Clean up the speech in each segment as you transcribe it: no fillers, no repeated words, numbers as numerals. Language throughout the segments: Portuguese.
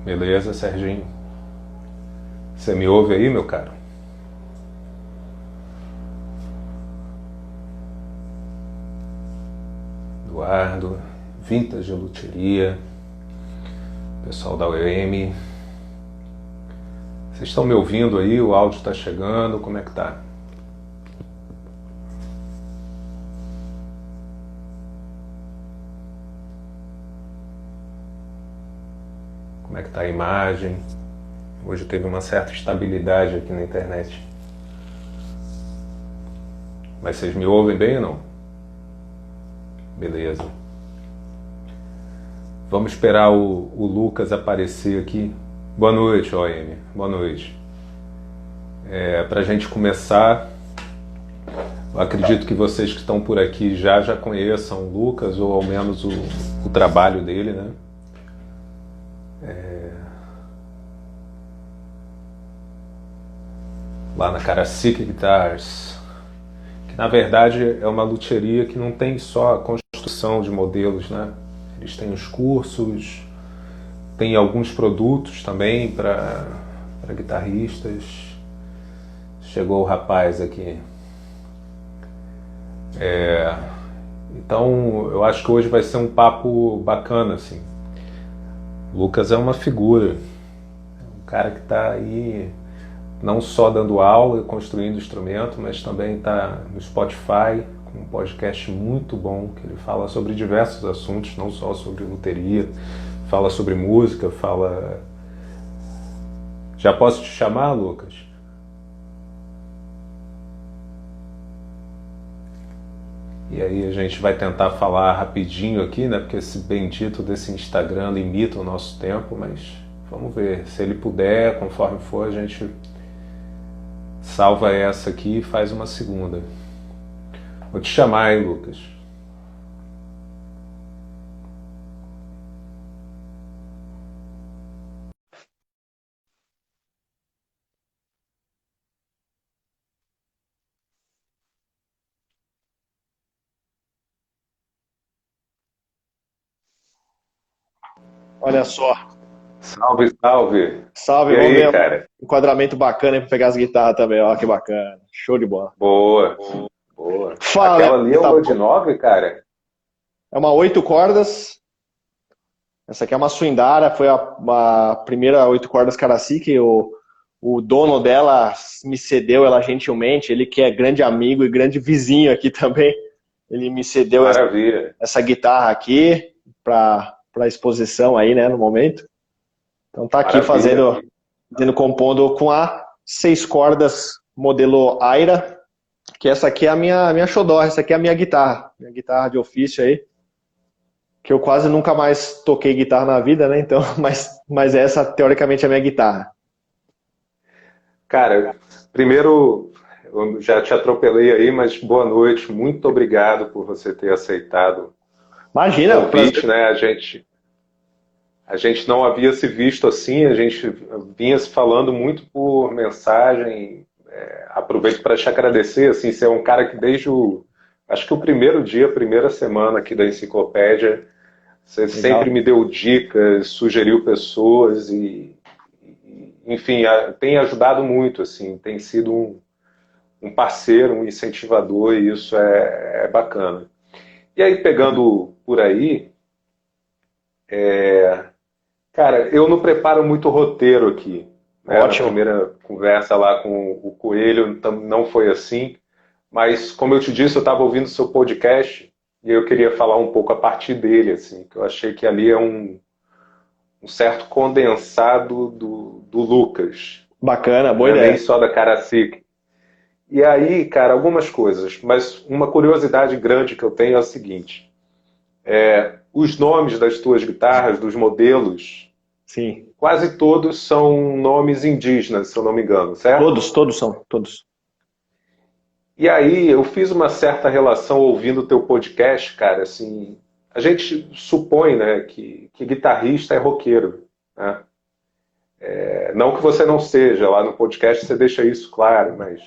Beleza, Serginho? Você me ouve aí, meu caro? Eduardo, Vintage Luteria, pessoal da UEM. Vocês estão me ouvindo aí? O áudio está chegando? Como é que tá? Como é que tá a imagem? Hoje teve uma certa estabilidade aqui na internet. Mas vocês me ouvem bem ou não? Beleza. Vamos esperar o Lucas aparecer aqui. Boa noite, OM. Boa noite. Para a gente começar, eu acredito que vocês que estão por aqui já conheçam o Lucas, ou ao menos o trabalho dele, né? Lá na Caracique Guitars, que na verdade é uma luthieria que não tem só a construção de modelos, né? Eles têm os cursos, tem alguns produtos também para guitarristas. Chegou o rapaz aqui. Então eu acho que hoje vai ser um papo bacana, assim. O Lucas é uma figura, um cara que está aí não só dando aula e construindo instrumento, mas também está no Spotify com um podcast muito bom que ele fala sobre diversos assuntos, não só sobre luteria, fala sobre música, fala... Já posso te chamar, Lucas? E aí a gente vai tentar falar rapidinho aqui, né? Porque esse bendito desse Instagram limita o nosso tempo, mas vamos ver. Se ele puder, conforme for, a gente salva essa aqui e faz uma segunda. Vou te chamar, hein, Lucas? Olha só. Salve, salve! Salve, E vamos aí, ver um cara? enquadramento bacana aí pra pegar as guitarras também. Ó, que bacana. Show de bola. Boa, boa. Fala, Aquela ali é tá uma de bom. 9, cara? É uma 8 cordas. Essa aqui é uma Swindara. Foi a primeira 8 cordas Caraci. O dono dela me cedeu ela gentilmente. Ele que é grande amigo e grande vizinho aqui também. Ele me cedeu Maravilha. essa guitarra aqui pra exposição aí, né, no momento. Então tá aqui Maravilha. compondo com a 6 cordas modelo Aira, que essa aqui é a minha xodó, essa aqui é a minha guitarra de ofício aí, que eu quase nunca mais toquei guitarra na vida, né? Então, mas essa teoricamente é a minha guitarra. Cara, primeiro, eu já te atropelei aí, mas boa noite. Muito obrigado por você ter aceitado o Imagina, o prazer. convite, né? A gente não havia se visto assim, a gente vinha se falando muito por mensagem. Aproveito para te agradecer, assim, você é um cara que acho que o primeiro dia, a primeira semana aqui da enciclopédia, você sempre Legal. me deu dicas, sugeriu pessoas enfim, tem ajudado muito, assim, tem sido um parceiro, um incentivador e isso é bacana. E aí, pegando por aí, cara, eu não preparo muito roteiro aqui, né? Na Ótimo. primeira conversa lá com o Coelho não foi assim, mas como eu te disse, eu estava ouvindo o seu podcast e eu queria falar um pouco a partir dele, assim, que eu achei que ali é um certo condensado do Lucas, Bacana, boa né? Nem ideia. só da Caracique. E aí, cara, algumas coisas, mas uma curiosidade grande que eu tenho é o seguinte: os nomes das tuas guitarras, dos modelos, Sim. quase todos são nomes indígenas, se eu não me engano, certo? Todos são, todos. E aí eu fiz uma certa relação ouvindo o teu podcast, cara, assim, a gente supõe, né, que guitarrista é roqueiro, né? Não que você não seja, lá no podcast você deixa isso claro, mas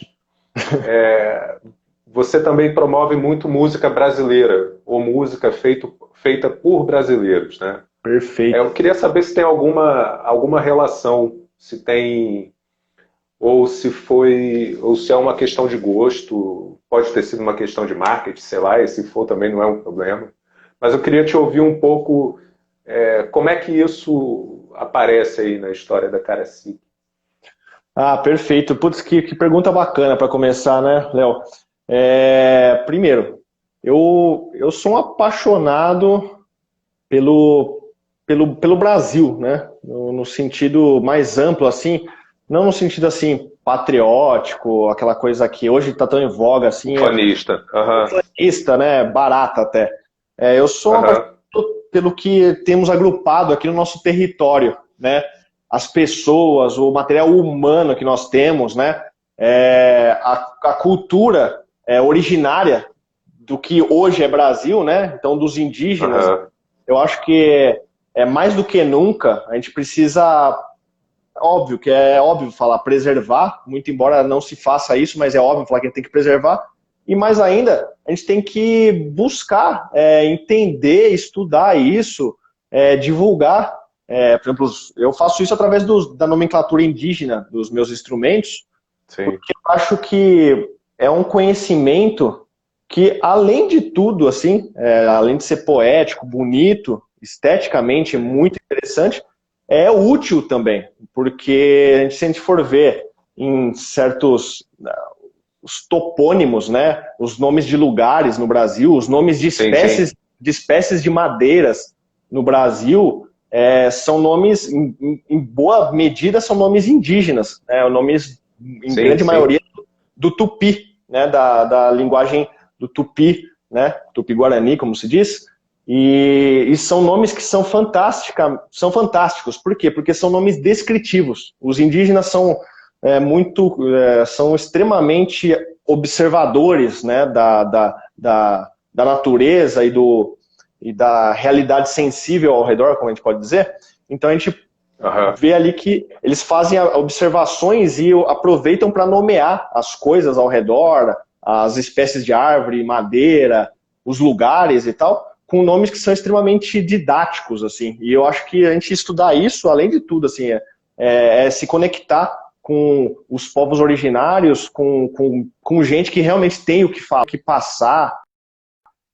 você também promove muito música brasileira, ou música feita por brasileiros, né? Perfeito. Eu queria saber se tem alguma relação, se tem, ou se foi, ou se é uma questão de gosto, pode ter sido uma questão de marketing, sei lá, e se for também não é um problema. Mas eu queria te ouvir um pouco, como é que isso aparece aí na história da Caraci. Ah, perfeito. Putz, que pergunta bacana para começar, né, Léo? Primeiro, eu sou um apaixonado pelo Brasil, né? No sentido mais amplo, assim, não no sentido assim patriótico, aquela coisa que hoje está tão em voga, assim, Fanista. Aham, fanista, né? Barata até. Eu sou um apaixonado aham. pelo que temos agrupado aqui no nosso território, né? As pessoas, o material humano que nós temos, né? A cultura originária do que hoje é Brasil, né? Então, dos indígenas, Aham. eu acho que mais do que nunca a gente precisa, óbvio que é óbvio falar preservar, muito embora não se faça isso, mas é óbvio falar que a gente tem que preservar. E mais ainda, a gente tem que buscar entender, estudar isso, divulgar. Por exemplo, eu faço isso através da nomenclatura indígena dos meus instrumentos, Sim, porque eu acho que é um conhecimento que, além de tudo, assim, além de ser poético, bonito, esteticamente muito interessante, é útil também, porque se a gente for ver em certos os topônimos, né, os nomes de lugares no Brasil, os nomes sim, sim. de espécies de madeiras no Brasil, são nomes, em boa medida, são nomes indígenas, né, nomes, em Sim, grande sim. maioria, do tupi, né, da linguagem do tupi, né, tupi-guarani, como se diz, e são nomes que são fantásticos. Por quê? Porque são nomes descritivos. Os indígenas são extremamente observadores, né, da natureza e da realidade sensível ao redor, como a gente pode dizer. Então a gente Aham. vê ali que eles fazem observações e aproveitam para nomear as coisas ao redor, as espécies de árvore, madeira, os lugares e tal, com nomes que são extremamente didáticos, assim. E eu acho que a gente estudar isso, além de tudo, assim, é se conectar com os povos originários, com gente que realmente tem o que falar, o que passar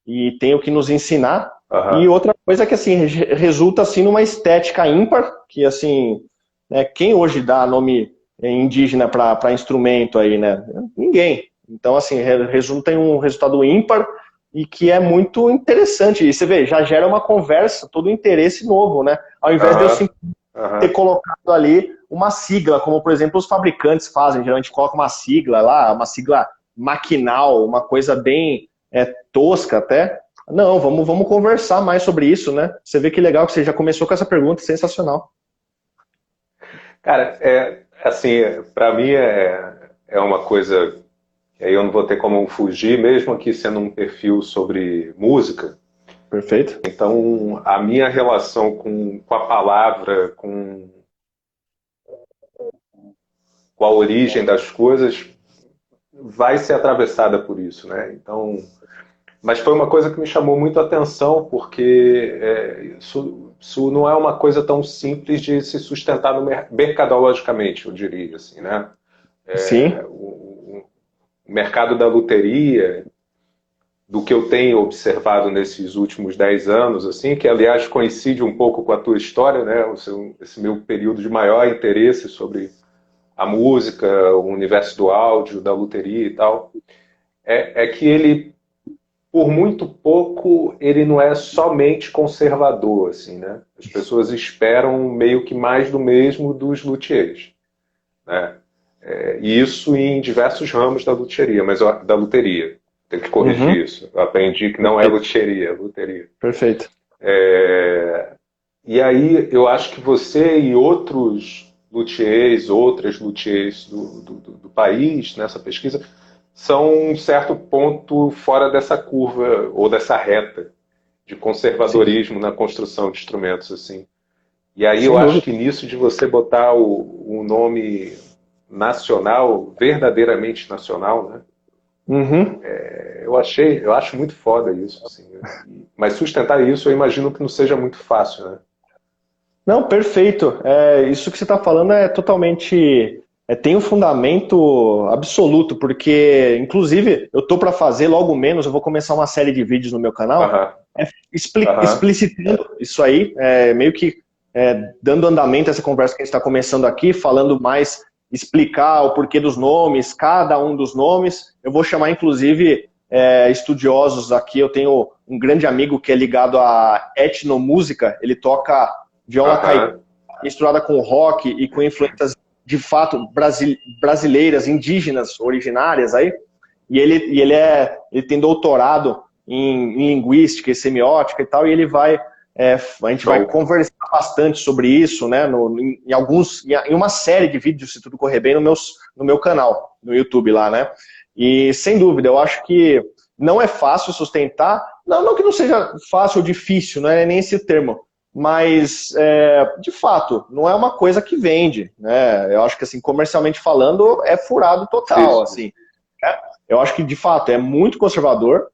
e tem o que nos ensinar. E Aham. outra coisa que assim resulta assim numa estética ímpar, que assim, né, quem hoje dá nome indígena para instrumento aí, né? Ninguém. Então assim, resulta em um resultado ímpar e que é muito interessante. E você vê, já gera uma conversa, todo um interesse novo, né? Ao invés de eu Aham. simplesmente ter Aham. colocado ali uma sigla, como por exemplo os fabricantes fazem, geralmente coloca uma sigla lá, uma sigla maquinal, uma coisa bem tosca até. Não, vamos conversar mais sobre isso, né? Você vê que legal que você já começou com essa pergunta, sensacional. Cara, assim, para mim é uma coisa que aí eu não vou ter como fugir, mesmo aqui sendo um perfil sobre música. Perfeito? Então, a minha relação com a palavra, com a origem das coisas, vai ser atravessada por isso, né? Então, mas foi uma coisa que me chamou muito a atenção, porque isso não é uma coisa tão simples de se sustentar no mercadologicamente, eu diria assim, né? Sim, O mercado da loteria, do que eu tenho observado nesses últimos 10 anos, assim, que aliás coincide um pouco com a tua história, né? Esse meu período de maior interesse sobre a música, o universo do áudio, da loteria e tal, é que ele, por muito pouco, ele não é somente conservador, assim, né? As pessoas esperam meio que mais do mesmo dos luthiers, né? E isso em diversos ramos da luthieria, mas da luteria. Tem que uhum, corrigir isso. Eu aprendi que não é perfeito, luthieria, é luteria. perfeito. E aí eu acho que você e outros luthiers, outras luthiers do país, nessa pesquisa, são um certo ponto fora dessa curva ou dessa reta de Sim, conservadorismo na construção de instrumentos assim. E aí eu sem acho dúvida. que nisso de você botar o nome nacional, verdadeiramente nacional, né? Uhum. Eu acho muito foda isso, assim. Mas sustentar isso eu imagino que não seja muito fácil, né? Não, perfeito. Isso que você está falando é totalmente. Tem um fundamento absoluto, porque, inclusive, eu estou para fazer, logo menos, eu vou começar uma série de vídeos no meu canal, Aham, aham, explicitando isso aí, meio que dando andamento a essa conversa que a gente está começando aqui, falando mais, explicar o porquê dos nomes, cada um dos nomes. Eu vou chamar, inclusive, estudiosos aqui. Eu tenho um grande amigo que é ligado à etnomúsica, ele toca viola caipira aham. misturada com rock e com influências de fato brasileiras, indígenas, originárias aí. E ele tem doutorado em linguística e semiótica e tal, e ele vai a gente vai Show. conversar bastante sobre isso, né, em uma série de vídeos, se tudo correr bem, no meu canal, no YouTube lá, né? E sem dúvida, eu acho que não é fácil sustentar, não que não seja fácil ou difícil, não é nem esse termo, mas de fato, não é uma coisa que vende, né? Eu acho que assim, comercialmente falando, é furado total, Isso. assim. Eu acho que de fato é muito conservador,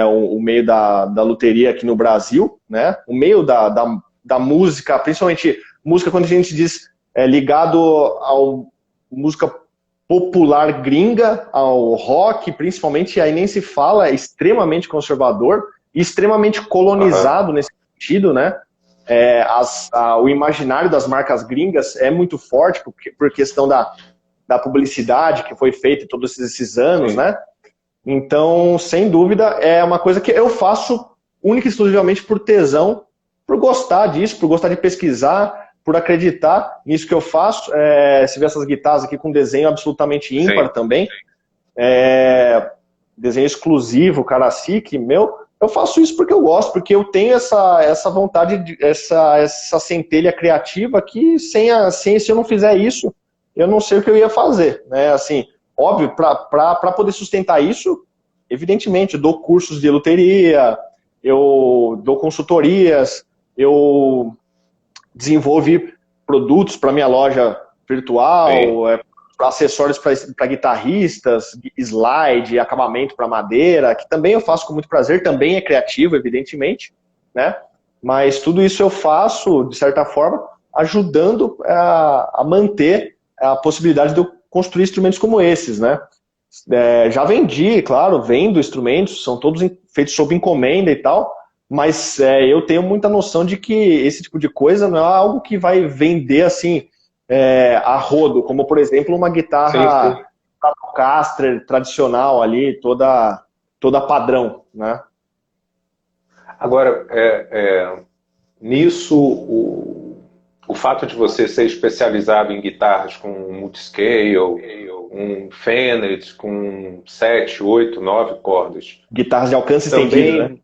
o meio da loteria aqui no Brasil, né? O meio da música, principalmente música quando a gente diz ligado ao música popular gringa, ao rock, principalmente, aí nem se fala, é extremamente conservador e extremamente Aham. colonizado nesse sentido, né? O imaginário das marcas gringas é muito forte por questão da publicidade que foi feita todos esses anos, Sim. né? Então, sem dúvida, é uma coisa que eu faço única e exclusivamente por tesão, por gostar disso, por gostar de pesquisar, por acreditar nisso que eu faço. Você vê essas guitarras aqui com desenho absolutamente ímpar Sim. também, desenho exclusivo, Karasik, meu. Eu faço isso porque eu gosto, porque eu tenho essa vontade, essa centelha criativa que se eu não fizer isso, eu não sei o que eu ia fazer, né? Assim, óbvio, para poder sustentar isso, evidentemente, eu dou cursos de loteria, eu dou consultorias, eu desenvolvi produtos para minha loja Sim. virtual, acessórios para guitarristas, slide, acabamento para madeira, que também eu faço com muito prazer, também é criativo, evidentemente, né? Mas tudo isso eu faço, de certa forma, ajudando a manter a possibilidade de eu construir instrumentos como esses, né? Já vendi, claro, vendo instrumentos, são todos feitos sob encomenda e tal, mas eu tenho muita noção de que esse tipo de coisa não é algo que vai vender assim a rodo, como por exemplo uma Sim, sim. guitarra Stratocaster tradicional ali, toda padrão, né? Agora, nisso, o fato de você ser especializado em guitarras com multiscale, um Fender com 7, 8, 9 cordas, Guitarras de alcance estendido, né? também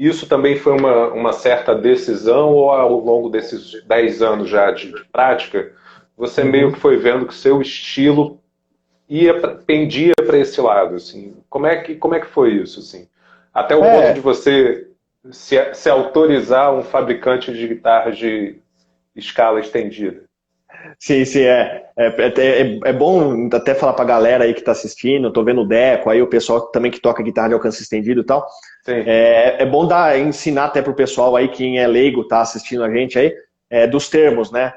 isso também foi uma certa decisão ou ao longo desses 10 anos já de prática, você meio que Uhum. foi vendo que o seu estilo pendia para esse lado, assim. Como é que foi isso, assim? Até o ponto de É, você se autorizar um fabricante de guitarras de escala estendida. sim, sim, é bom até falar pra galera aí que tá assistindo, tô vendo o Deco, aí o pessoal também que toca guitarra de alcance estendido e tal. Sim. É bom ensinar até pro pessoal aí, quem é leigo, tá assistindo a gente aí, dos termos, né?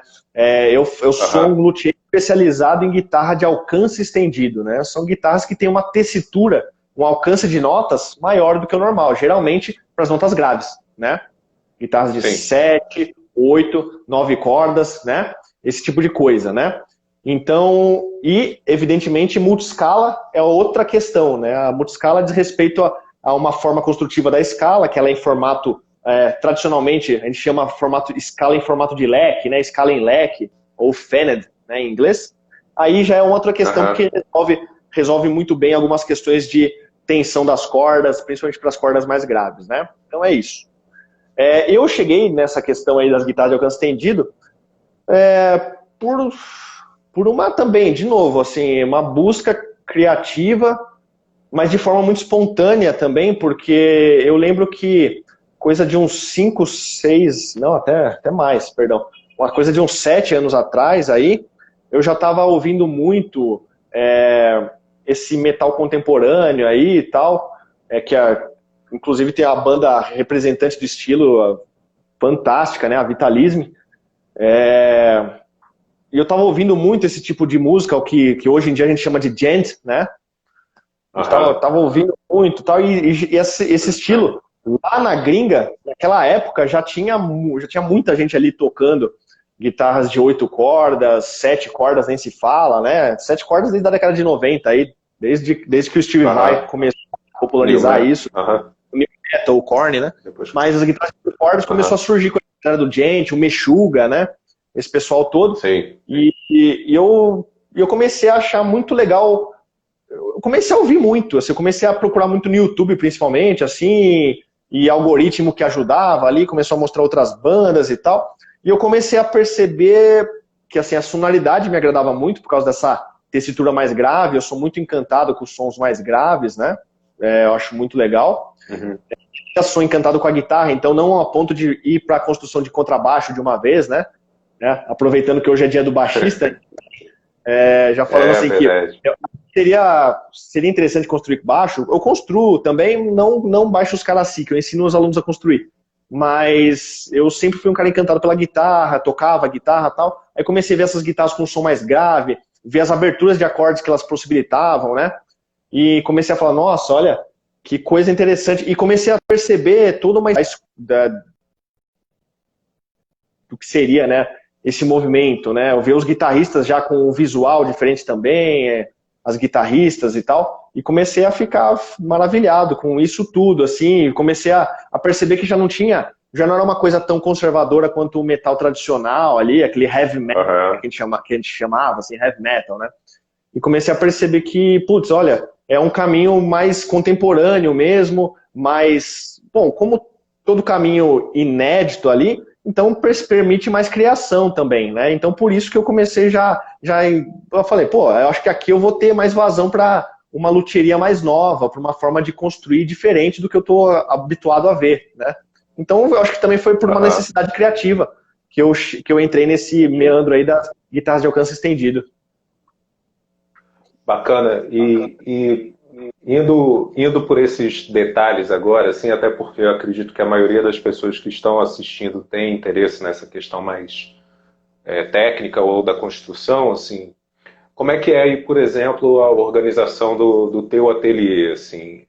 Eu sou Aham. um luthier especializado em guitarra de alcance estendido, né? São guitarras que têm uma tessitura, um alcance de notas maior do que o normal, geralmente para as notas graves, né? Guitarras de Sim. 7, 8, 9 cordas, né? Esse tipo de coisa, né? Então, e evidentemente multiscala é outra questão, né? A multiscala diz respeito a uma forma construtiva da escala, que ela é em formato, tradicionalmente, a gente chama escala em formato de leque, né? Escala em leque, ou fanned, né, em inglês. Aí já é uma outra questão, Aham. porque resolve muito bem algumas questões de tensão das cordas, principalmente para as cordas mais graves, né? Então é isso. Eu cheguei nessa questão aí das guitarras de alcance estendido por, por uma também, de novo, assim, uma busca criativa, mas de forma muito espontânea também, porque eu lembro que coisa de uns 5, 6, não, até mais, perdão, uma coisa de uns 7 anos atrás aí, eu já estava ouvindo muito esse metal contemporâneo aí e tal, que inclusive tem a banda representante do estilo fantástica, né? A Vitalisme. E eu tava ouvindo muito esse tipo de música, o que hoje em dia a gente chama de djent, né? Eu tava ouvindo muito tal, e esse estilo, lá na gringa, naquela época, já tinha muita gente ali tocando guitarras de 8 cordas, 7 cordas nem se fala, né? 7 cordas desde a década de 90, aí, desde que o Steve Vai começou a popularizar isso, o New Metal, o Korn, né? Mas as guitarras de 8 cordas começou a surgir com a guitarra do Djent, o Meshuggah, né? Esse pessoal todo. Sim. E eu comecei a achar muito legal. Eu comecei a ouvir muito, assim, eu comecei a procurar muito no YouTube, principalmente, assim, e algoritmo que ajudava ali, começou a mostrar outras bandas e tal. E eu comecei a perceber que, assim, a sonoridade me agradava muito por causa dessa tessitura mais grave. Eu sou muito encantado com os sons mais graves, né? Eu acho muito legal. Eu sou encantado com a guitarra, então não a ponto de ir para a construção de contrabaixo de uma vez, né? Aproveitando que hoje é dia do baixista, já falando assim que seria interessante construir baixo. Eu construo também, não baixo os caras assim, que eu ensino os alunos a construir. Mas eu sempre fui um cara encantado pela guitarra, tocava guitarra e tal. Aí comecei a ver essas guitarras com um som mais grave, ver as aberturas de acordes que elas possibilitavam, né? E comecei a falar, nossa, olha, que coisa interessante. E comecei a perceber toda uma do que seria, né, esse movimento, né? Eu ver os guitarristas já com um visual diferente também, as guitarristas e tal, e comecei a ficar maravilhado com isso tudo, assim, comecei a perceber que já não era uma coisa tão conservadora quanto o metal tradicional ali, aquele heavy metal que a gente chamava, assim, heavy metal, né? E comecei a perceber que, putz, olha, é um caminho mais contemporâneo mesmo, mais, bom, como todo caminho inédito ali, então permite mais criação também, né? Então por isso que eu comecei eu falei, pô, eu acho que aqui eu vou ter mais vazão para uma luthieria mais nova, para uma forma de construir diferente do que eu estou habituado a ver, né? Então eu acho que também foi por uma necessidade criativa que eu entrei nesse meandro aí das guitarras de alcance estendido. Bacana. E indo por esses detalhes agora, assim, até porque eu acredito que a maioria das pessoas que estão assistindo tem interesse nessa questão mais técnica ou da construção, assim, como é que é aí, por exemplo, a organização do teu ateliê, assim?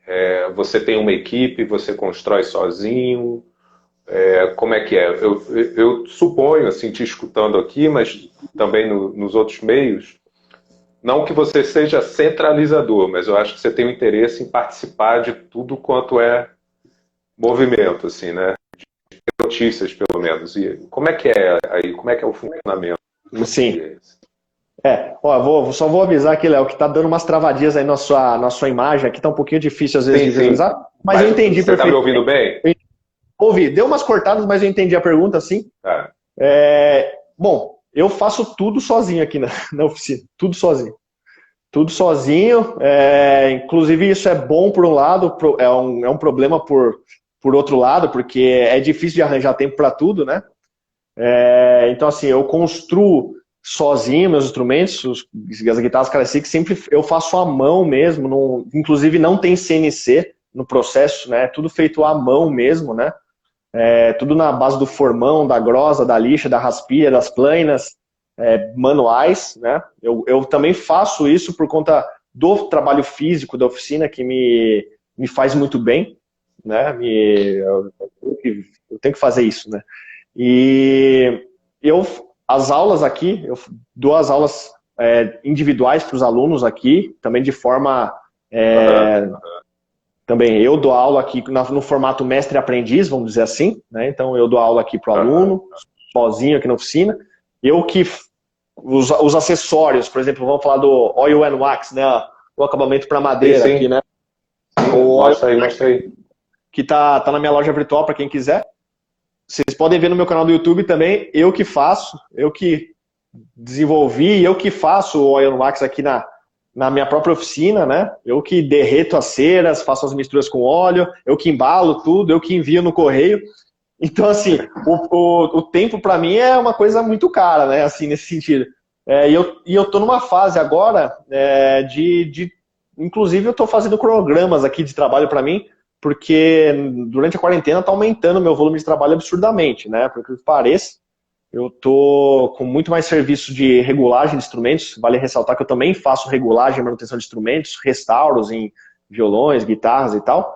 Você tem uma equipe, você constrói sozinho? Como é que é? Eu suponho, assim, te escutando aqui, mas também nos outros meios, não que você seja centralizador, mas eu acho que você tem um interesse em participar de tudo quanto é movimento, assim, né? De notícias, pelo menos. E como é que é aí? Como é que é o funcionamento? Sim. Só vou avisar aqui, Léo, que tá dando umas travadinhas aí na sua imagem. Aqui tá um pouquinho difícil às vezes de visualizar. Mas eu entendi perfeitamente. Você tá me ouvindo bem? Ouvi. Deu umas cortadas, mas eu entendi a pergunta, sim. Tá. Bom, eu faço tudo sozinho aqui na oficina. Tudo sozinho. Tudo sozinho. Inclusive, isso é bom por um lado, é um problema por outro lado, porque é difícil de arranjar tempo para tudo, né? Então, assim, eu construo sozinho meus instrumentos, as guitarras Classic, sempre eu faço à mão mesmo, inclusive não tem CNC no processo, né? Tudo feito à mão mesmo, né? Tudo na base do formão, da grosa, da lixa, da raspia, das plainas, manuais, né? Eu também faço isso por conta do trabalho físico da oficina, que me faz muito bem, né? Eu tenho que fazer isso, né? E as aulas aqui, eu dou as aulas individuais para os alunos aqui, também de forma... Também eu dou aula aqui no formato mestre-aprendiz, vamos dizer assim, né? Então eu dou aula aqui para o aluno, sozinho aqui na oficina. Os acessórios, por exemplo, vamos falar do Oil and Wax, né? O acabamento para madeira sim. aqui, né? Mostra aí. Que tá na minha loja virtual para quem quiser. Vocês podem ver no meu canal do YouTube também, eu que faço, eu que desenvolvi, eu que faço o Oil and Wax aqui na minha própria oficina, né? Eu que derreto as ceras, faço as misturas com óleo, eu que embalo tudo, eu que envio no correio. Então, assim, o tempo para mim é uma coisa muito cara, né? Assim, nesse sentido. E eu tô numa fase agora inclusive eu tô fazendo cronogramas aqui de trabalho para mim porque durante a quarentena está aumentando meu volume de trabalho absurdamente, né? Porque pareça, eu tô com muito mais serviço de regulagem de instrumentos. Vale ressaltar que eu também faço regulagem e manutenção de instrumentos, restauros em violões, guitarras e tal.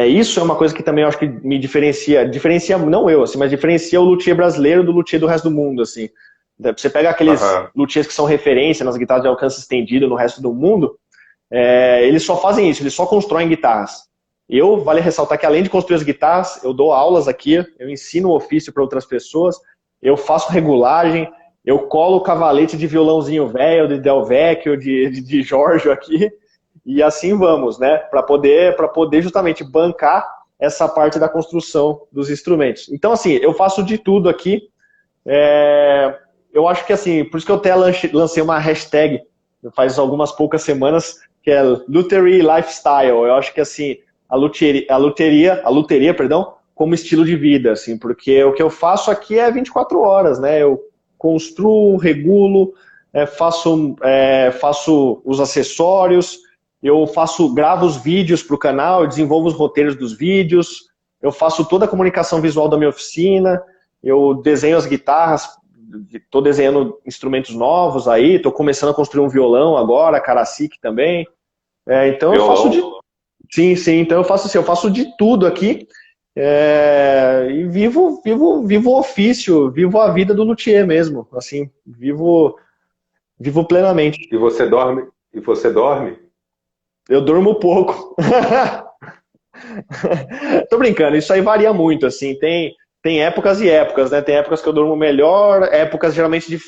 Isso é uma coisa que também eu acho que me diferencia não eu, assim, mas diferencia o luthier brasileiro do luthier do resto do mundo, assim. Você pega aqueles luthiers que são referência nas guitarras de alcance estendido no resto do mundo, eles só fazem isso, eles só constroem guitarras. Vale ressaltar que além de construir as guitarras, eu dou aulas aqui, eu ensino o ofício para outras pessoas, eu faço regulagem, eu colo o cavalete de violãozinho velho, de Del Vecchio, de Giorgio aqui, e assim vamos, né? Para poder justamente bancar essa parte da construção dos instrumentos. Então, assim, eu faço de tudo aqui. Eu acho que, assim, por isso que eu até lancei uma hashtag faz algumas poucas semanas, que é Lutherie Lifestyle. Eu acho que, assim, a luteria, perdão, como estilo de vida, assim, porque o que eu faço aqui é 24 horas, né? Eu construo, regulo, faço os acessórios, gravo os vídeos para o canal, eu desenvolvo os roteiros dos vídeos, eu faço toda a comunicação visual da minha oficina, eu desenho as guitarras, estou desenhando instrumentos novos aí, estou começando a construir um violão agora, Karasik também. Então violão. Eu faço de... Sim, então eu faço assim, eu faço de tudo aqui, e vivo o ofício, vivo a vida do luthier mesmo, assim, vivo plenamente. E você dorme? Eu durmo pouco. Tô brincando, isso aí varia muito, assim, tem épocas e épocas, né? Tem épocas que eu durmo melhor, épocas geralmente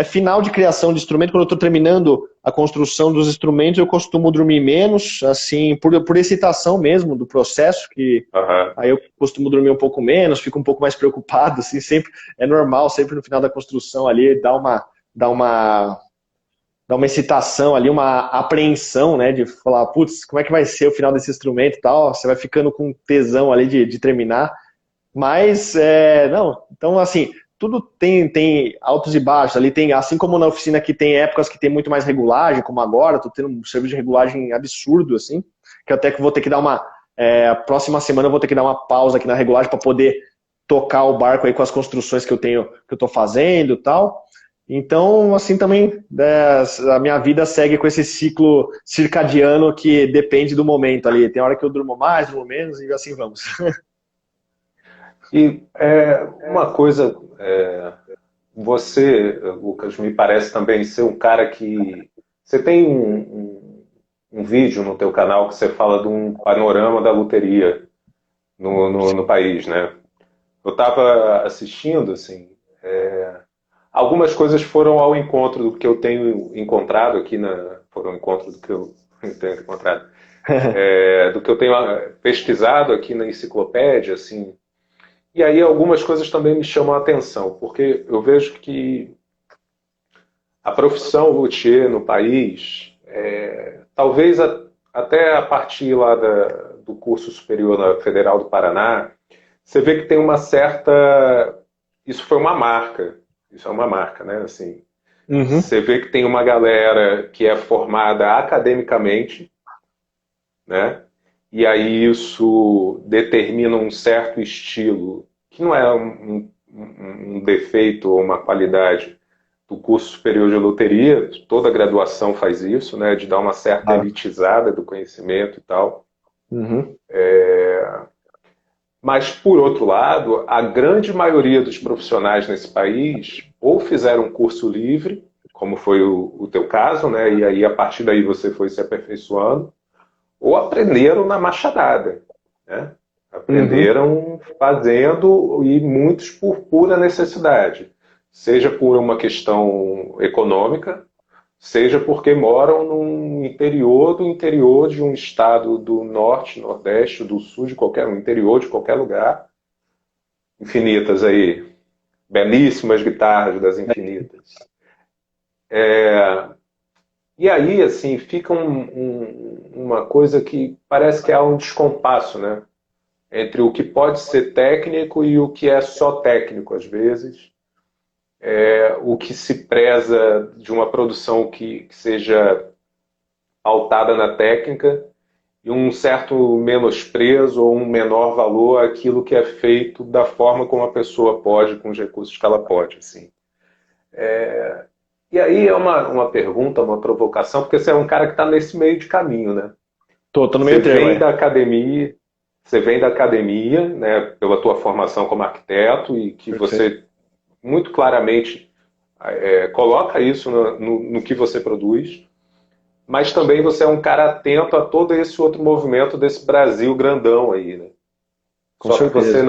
final de criação de instrumento, quando eu tô terminando a construção dos instrumentos, eu costumo dormir menos, assim, por excitação mesmo do processo, que aí eu costumo dormir um pouco menos, fico um pouco mais preocupado, assim, sempre é normal, sempre no final da construção ali, dá uma excitação ali, uma apreensão, né, de falar, putz, como é que vai ser o final desse instrumento e tal, você vai ficando com tesão ali de terminar, mas, não, então assim, tudo tem altos e baixos, ali tem, assim como na oficina que tem épocas que tem muito mais regulagem, como agora, tô tendo um serviço de regulagem absurdo, assim, que até que vou ter que dar a próxima semana eu vou ter que dar uma pausa aqui na regulagem para poder tocar o barco aí com as construções que eu tô fazendo e tal. Então, assim também, a minha vida segue com esse ciclo circadiano que depende do momento ali. Tem hora que eu durmo mais, durmo menos, e assim vamos. E uma coisa, você, Lucas, me parece também ser um cara que... Você tem um vídeo no teu canal que você fala de um panorama da luteria no país, né? Eu estava assistindo, assim... Algumas coisas foram ao encontro do que eu tenho encontrado aqui foram ao encontro do que eu tenho encontrado. Do que eu tenho pesquisado aqui na enciclopédia, assim. E aí algumas coisas também me chamam a atenção, porque eu vejo que a profissão luthier no país, talvez até a partir lá do curso superior na Federal do Paraná, você vê que tem uma certa... Isso foi uma marca. Isso é uma marca, né? Assim, Você vê que tem uma galera que é formada academicamente, né? E aí isso determina um certo estilo, que não é um defeito ou uma qualidade do curso superior de loteria, toda graduação faz isso, né? De dar uma certa elitizada do conhecimento e tal. Mas, por outro lado, a grande maioria dos profissionais nesse país ou fizeram um curso livre, como foi o teu caso, né? E aí a partir daí você foi se aperfeiçoando, ou aprenderam na machadada, né? Aprenderam fazendo, e muitos por pura necessidade, seja por uma questão econômica, seja porque moram no interior do interior de um estado do norte, nordeste, do sul, no interior de qualquer lugar. Infinitas aí, belíssimas guitarras das Infinitas. E aí, assim, fica uma coisa que parece que há um descompasso, né? Entre o que pode ser técnico e o que é só técnico, às vezes. O que se preza de uma produção que seja pautada na técnica e um certo menosprezo ou um menor valor àquilo que é feito da forma como a pessoa pode, com os recursos que ela pode, assim. E aí é uma pergunta, uma provocação, porque você é um cara que está nesse meio de caminho, né? Tô no Você meio termo vem aí. da academia, você vem da academia, né, pela tua formação como arquiteto e que Perfeito. você muito claramente coloca isso no que você produz, mas também você é um cara atento a todo esse outro movimento desse Brasil grandão aí, né? Com Só que certeza.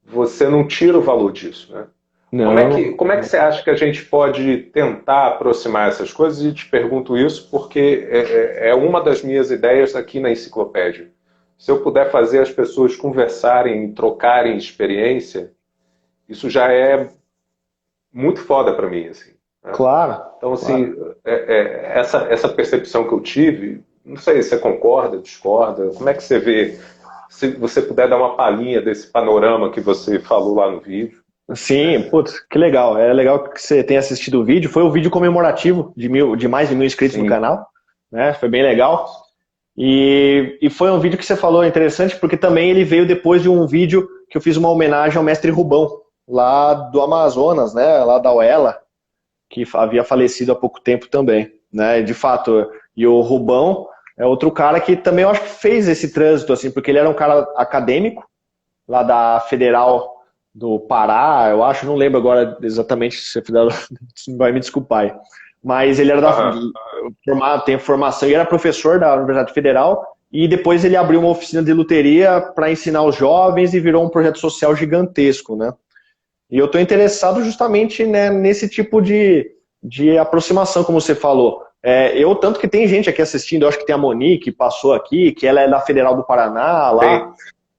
você não tira o valor disso, né? Não. Como é que você acha que a gente pode tentar aproximar essas coisas? E te pergunto isso porque é uma das minhas ideias aqui na enciclopédia. Se eu puder fazer as pessoas conversarem, trocarem experiência, isso já é muito foda para mim, assim, né? Claro, Então, claro. assim, essa percepção que eu tive, não sei se você concorda, discorda, como é que você vê? Se você puder dar uma palhinha desse panorama que você falou lá no vídeo. Sim, putz, que legal. É legal que você tenha assistido o vídeo. Foi o vídeo comemorativo de mais de 1.000 inscritos no Sim, canal, né? Foi bem legal. E foi um vídeo que você falou interessante, porque também ele veio depois de um vídeo que eu fiz uma homenagem ao mestre Rubão, lá do Amazonas, né? Lá da Uela, que havia falecido há pouco tempo também, né? De fato, e o Rubão é outro cara que também eu acho que fez esse trânsito, assim, porque ele era um cara acadêmico, lá da Federal do Pará, eu acho, não lembro agora exatamente se é Federal, vai me desculpar aí. Mas ele era aham, tem formação e era professor da Universidade Federal, e depois ele abriu uma oficina de luteria para ensinar os jovens e virou um projeto social gigantesco, né? E eu estou interessado justamente, né, nesse tipo de aproximação, como você falou. Tanto que tem gente aqui assistindo, eu acho que tem a Monique, que passou aqui, que ela é da Federal do Paraná, lá, sim,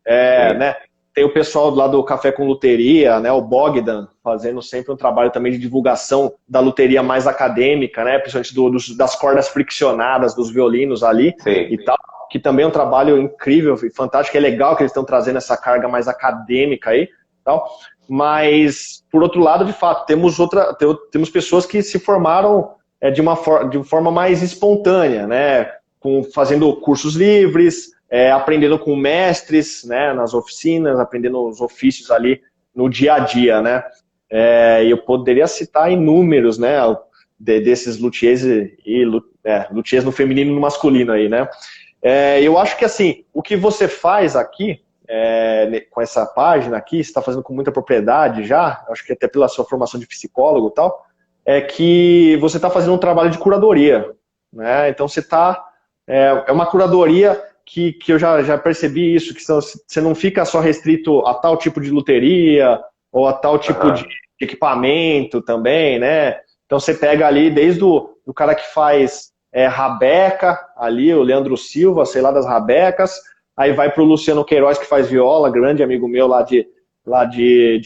sim. né? Tem o pessoal lá do Café com Luteria, né? O Bogdan, fazendo sempre um trabalho também de divulgação da luteria mais acadêmica, né? Principalmente das cordas friccionadas, dos violinos ali Sim, e tal, que também é um trabalho incrível e fantástico. É legal que eles estão trazendo essa carga mais acadêmica aí, tal. Mas por outro lado, de fato, temos pessoas que se formaram de forma mais espontânea, né? Fazendo cursos livres, aprendendo com mestres, né, nas oficinas, aprendendo os ofícios ali no dia a dia, né? E eu poderia citar inúmeros, né, desses luthiers luthiers no feminino e no masculino aí, né? Eu acho que assim, o que você faz aqui com essa página aqui, você está fazendo com muita propriedade já, acho que até pela sua formação de psicólogo e tal, é que você está fazendo um trabalho de curadoria, né? Então você está é uma curadoria que eu já percebi isso, que você não fica só restrito a tal tipo de luteria ou a tal tipo de aham, equipamento também, né? Então você pega ali desde o cara que faz rabeca, ali, o Leandro Silva, sei lá, das rabecas, aí vai para o Luciano Queiroz, que faz viola, grande amigo meu lá de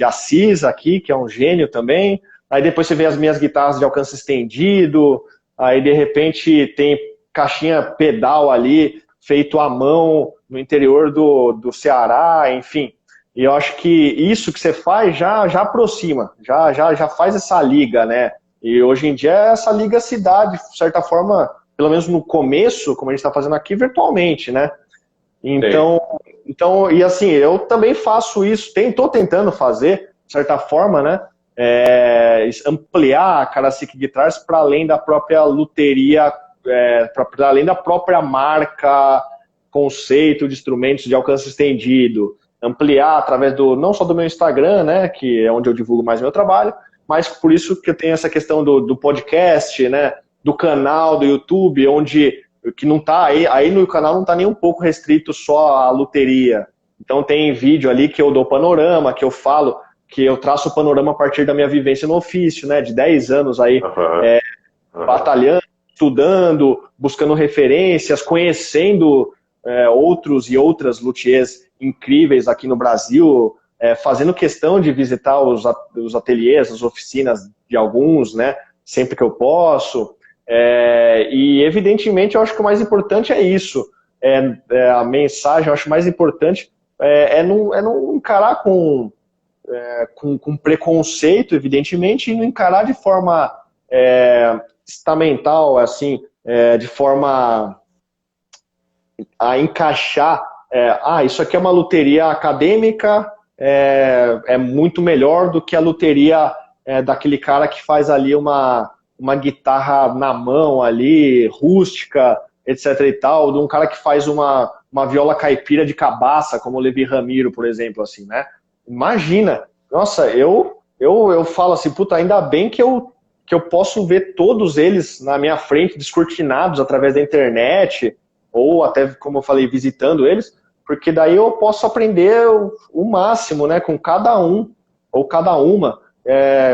Assis aqui, que é um gênio também. Aí depois você vê as minhas guitarras de alcance estendido, aí de repente tem caixinha pedal ali, feito à mão no interior do Ceará, enfim. E eu acho que isso que você faz já aproxima, já faz essa liga, né? E hoje em dia essa liga se dá, de certa forma, pelo menos no começo, como a gente está fazendo aqui, virtualmente, né? sim. E assim, eu também faço isso, estou tentando fazer, de certa forma, né? Ampliar a Karasik Guitars para além da própria luteria, para além da própria marca, conceito de instrumentos de alcance estendido, ampliar através não só do meu Instagram, né, que é onde eu divulgo mais meu trabalho, mas por isso que eu tenho essa questão do podcast, né, do canal do YouTube, onde que não tá aí no canal não tá nem um pouco restrito só à luteria. Então tem vídeo ali que eu dou panorama, que eu falo, que eu traço o panorama a partir da minha vivência no ofício, né, de 10 anos aí Aham, aham. batalhando, estudando, buscando referências, conhecendo outros e outras luthiers incríveis aqui no Brasil, fazendo questão de visitar os ateliês, as oficinas de alguns, né, sempre que eu posso. E evidentemente eu acho que o mais importante é isso. A mensagem, eu acho mais importante não encarar com preconceito, evidentemente, e não encarar de forma estamental, assim, de forma a encaixar, isso aqui é uma loteria acadêmica, é muito melhor do que a loteria daquele cara que faz ali uma guitarra na mão ali, rústica, etc e tal, de um cara que faz uma viola caipira de cabaça, como o Levi Ramiro, por exemplo, assim, né? Imagina, nossa, eu falo assim, puta, ainda bem que eu posso ver todos eles na minha frente, descortinados através da internet, ou até, como eu falei, visitando eles, porque daí eu posso aprender o máximo, né, com cada um, ou cada uma,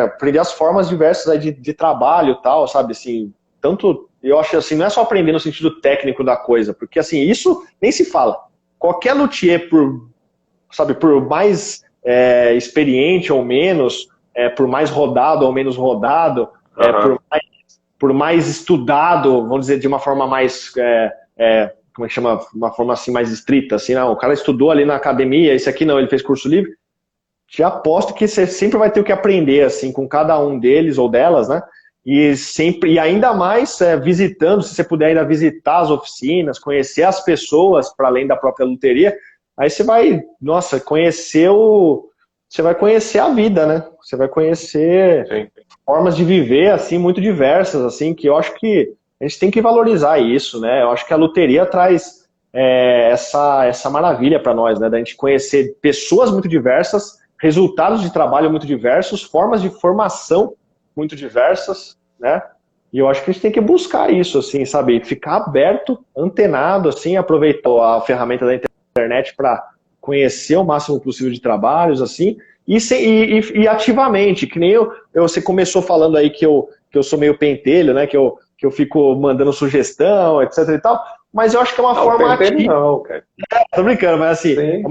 aprender as formas diversas aí de trabalho e tal, sabe, assim, tanto, eu acho assim, não é só aprender no sentido técnico da coisa, porque assim, isso nem se fala. Qualquer luthier, por mais experiente ou menos, por mais rodado ou menos rodado, por mais estudado, vamos dizer, de uma forma mais, como é que chama, uma forma assim mais estrita, assim, não, o cara estudou ali na academia, esse aqui não, ele fez curso livre, te aposto que você sempre vai ter o que aprender, assim, com cada um deles ou delas, né? E ainda mais visitando, se você puder ainda visitar as oficinas, conhecer as pessoas para além da própria luteria, aí você vai, nossa, você vai conhecer a vida, né? Você vai conhecer Sim. formas de viver, assim, muito diversas, assim, que eu acho que a gente tem que valorizar isso, né? Eu acho que a luteria traz essa maravilha para nós, né? Da gente conhecer pessoas muito diversas, resultados de trabalho muito diversos, formas de formação muito diversas, né? E eu acho que a gente tem que buscar isso, assim, sabe? Ficar aberto, antenado, assim, aproveitar a ferramenta da internet para conhecer o máximo possível de trabalhos, assim, e ativamente, que nem você começou falando aí que eu sou meio pentelho, né? Que eu fico mandando sugestão, etc e tal, mas eu acho que é uma forma ativa. Não, cara. Tô brincando, mas assim, Sim.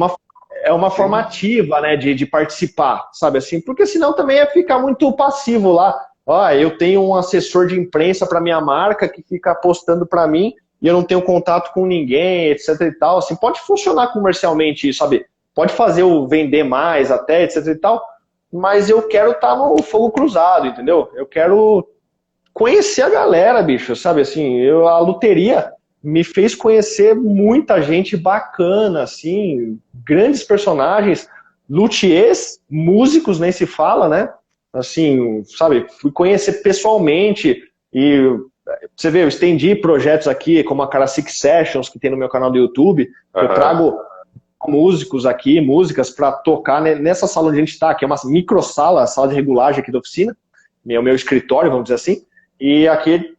é uma forma ativa, né, de participar, sabe assim? Porque senão também é ficar muito passivo lá. Eu tenho um assessor de imprensa para minha marca que fica postando para mim e eu não tenho contato com ninguém, etc e tal. Assim, pode funcionar comercialmente, sabe? Pode fazer o vender mais até, etc e tal, mas eu quero estar no fogo cruzado, entendeu? Eu quero conhecer a galera, bicho, sabe assim? A loteria me fez conhecer muita gente bacana, assim, grandes personagens, luthiers, músicos, nem se fala, né? Assim, sabe, fui conhecer pessoalmente e você vê, eu estendi projetos aqui, como a Cara Six Sessions, que tem no meu canal do YouTube, eu trago músicos aqui, músicas para tocar nessa sala onde a gente está, que é uma microsala, sala de regulagem aqui da oficina, meu escritório, vamos dizer assim, e aqui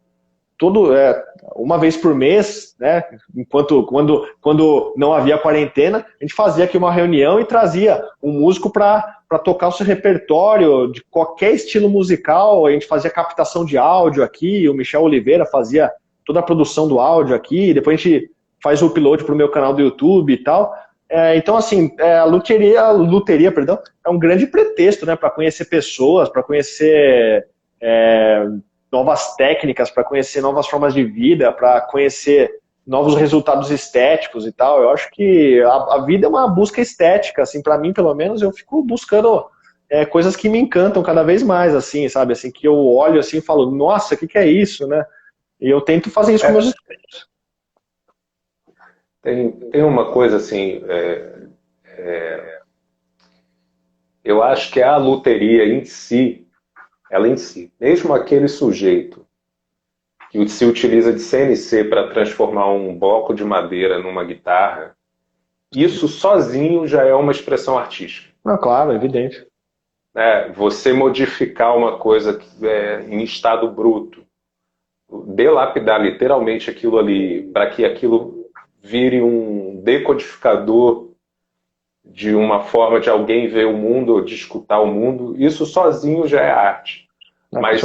uma vez por mês, né, quando não havia quarentena, a gente fazia aqui uma reunião e trazia um músico para tocar o seu repertório de qualquer estilo musical. A gente fazia captação de áudio aqui, o Michel Oliveira fazia toda a produção do áudio aqui, depois a gente faz o upload para o meu canal do YouTube e tal. Então, assim, a luteria, perdão, é um grande pretexto, né, para conhecer pessoas, para conhecer novas técnicas, para conhecer novas formas de vida, para conhecer novos resultados estéticos e tal. Eu acho que a vida é uma busca estética, assim, para mim, pelo menos, eu fico buscando coisas que me encantam cada vez mais, assim, sabe, assim, que eu olho assim e falo, nossa, o que é isso, né? E eu tento fazer isso com meus estudos. Tem uma coisa assim, eu acho que a luteria em si, mesmo aquele sujeito que se utiliza de CNC para transformar um bloco de madeira numa guitarra, isso sozinho já é uma expressão artística. Claro, evidente. Você modificar uma coisa em estado bruto, delapidar literalmente aquilo ali, para que aquilo vire um decodificador de uma forma de alguém ver o mundo ou de escutar o mundo, isso sozinho já é arte. Mas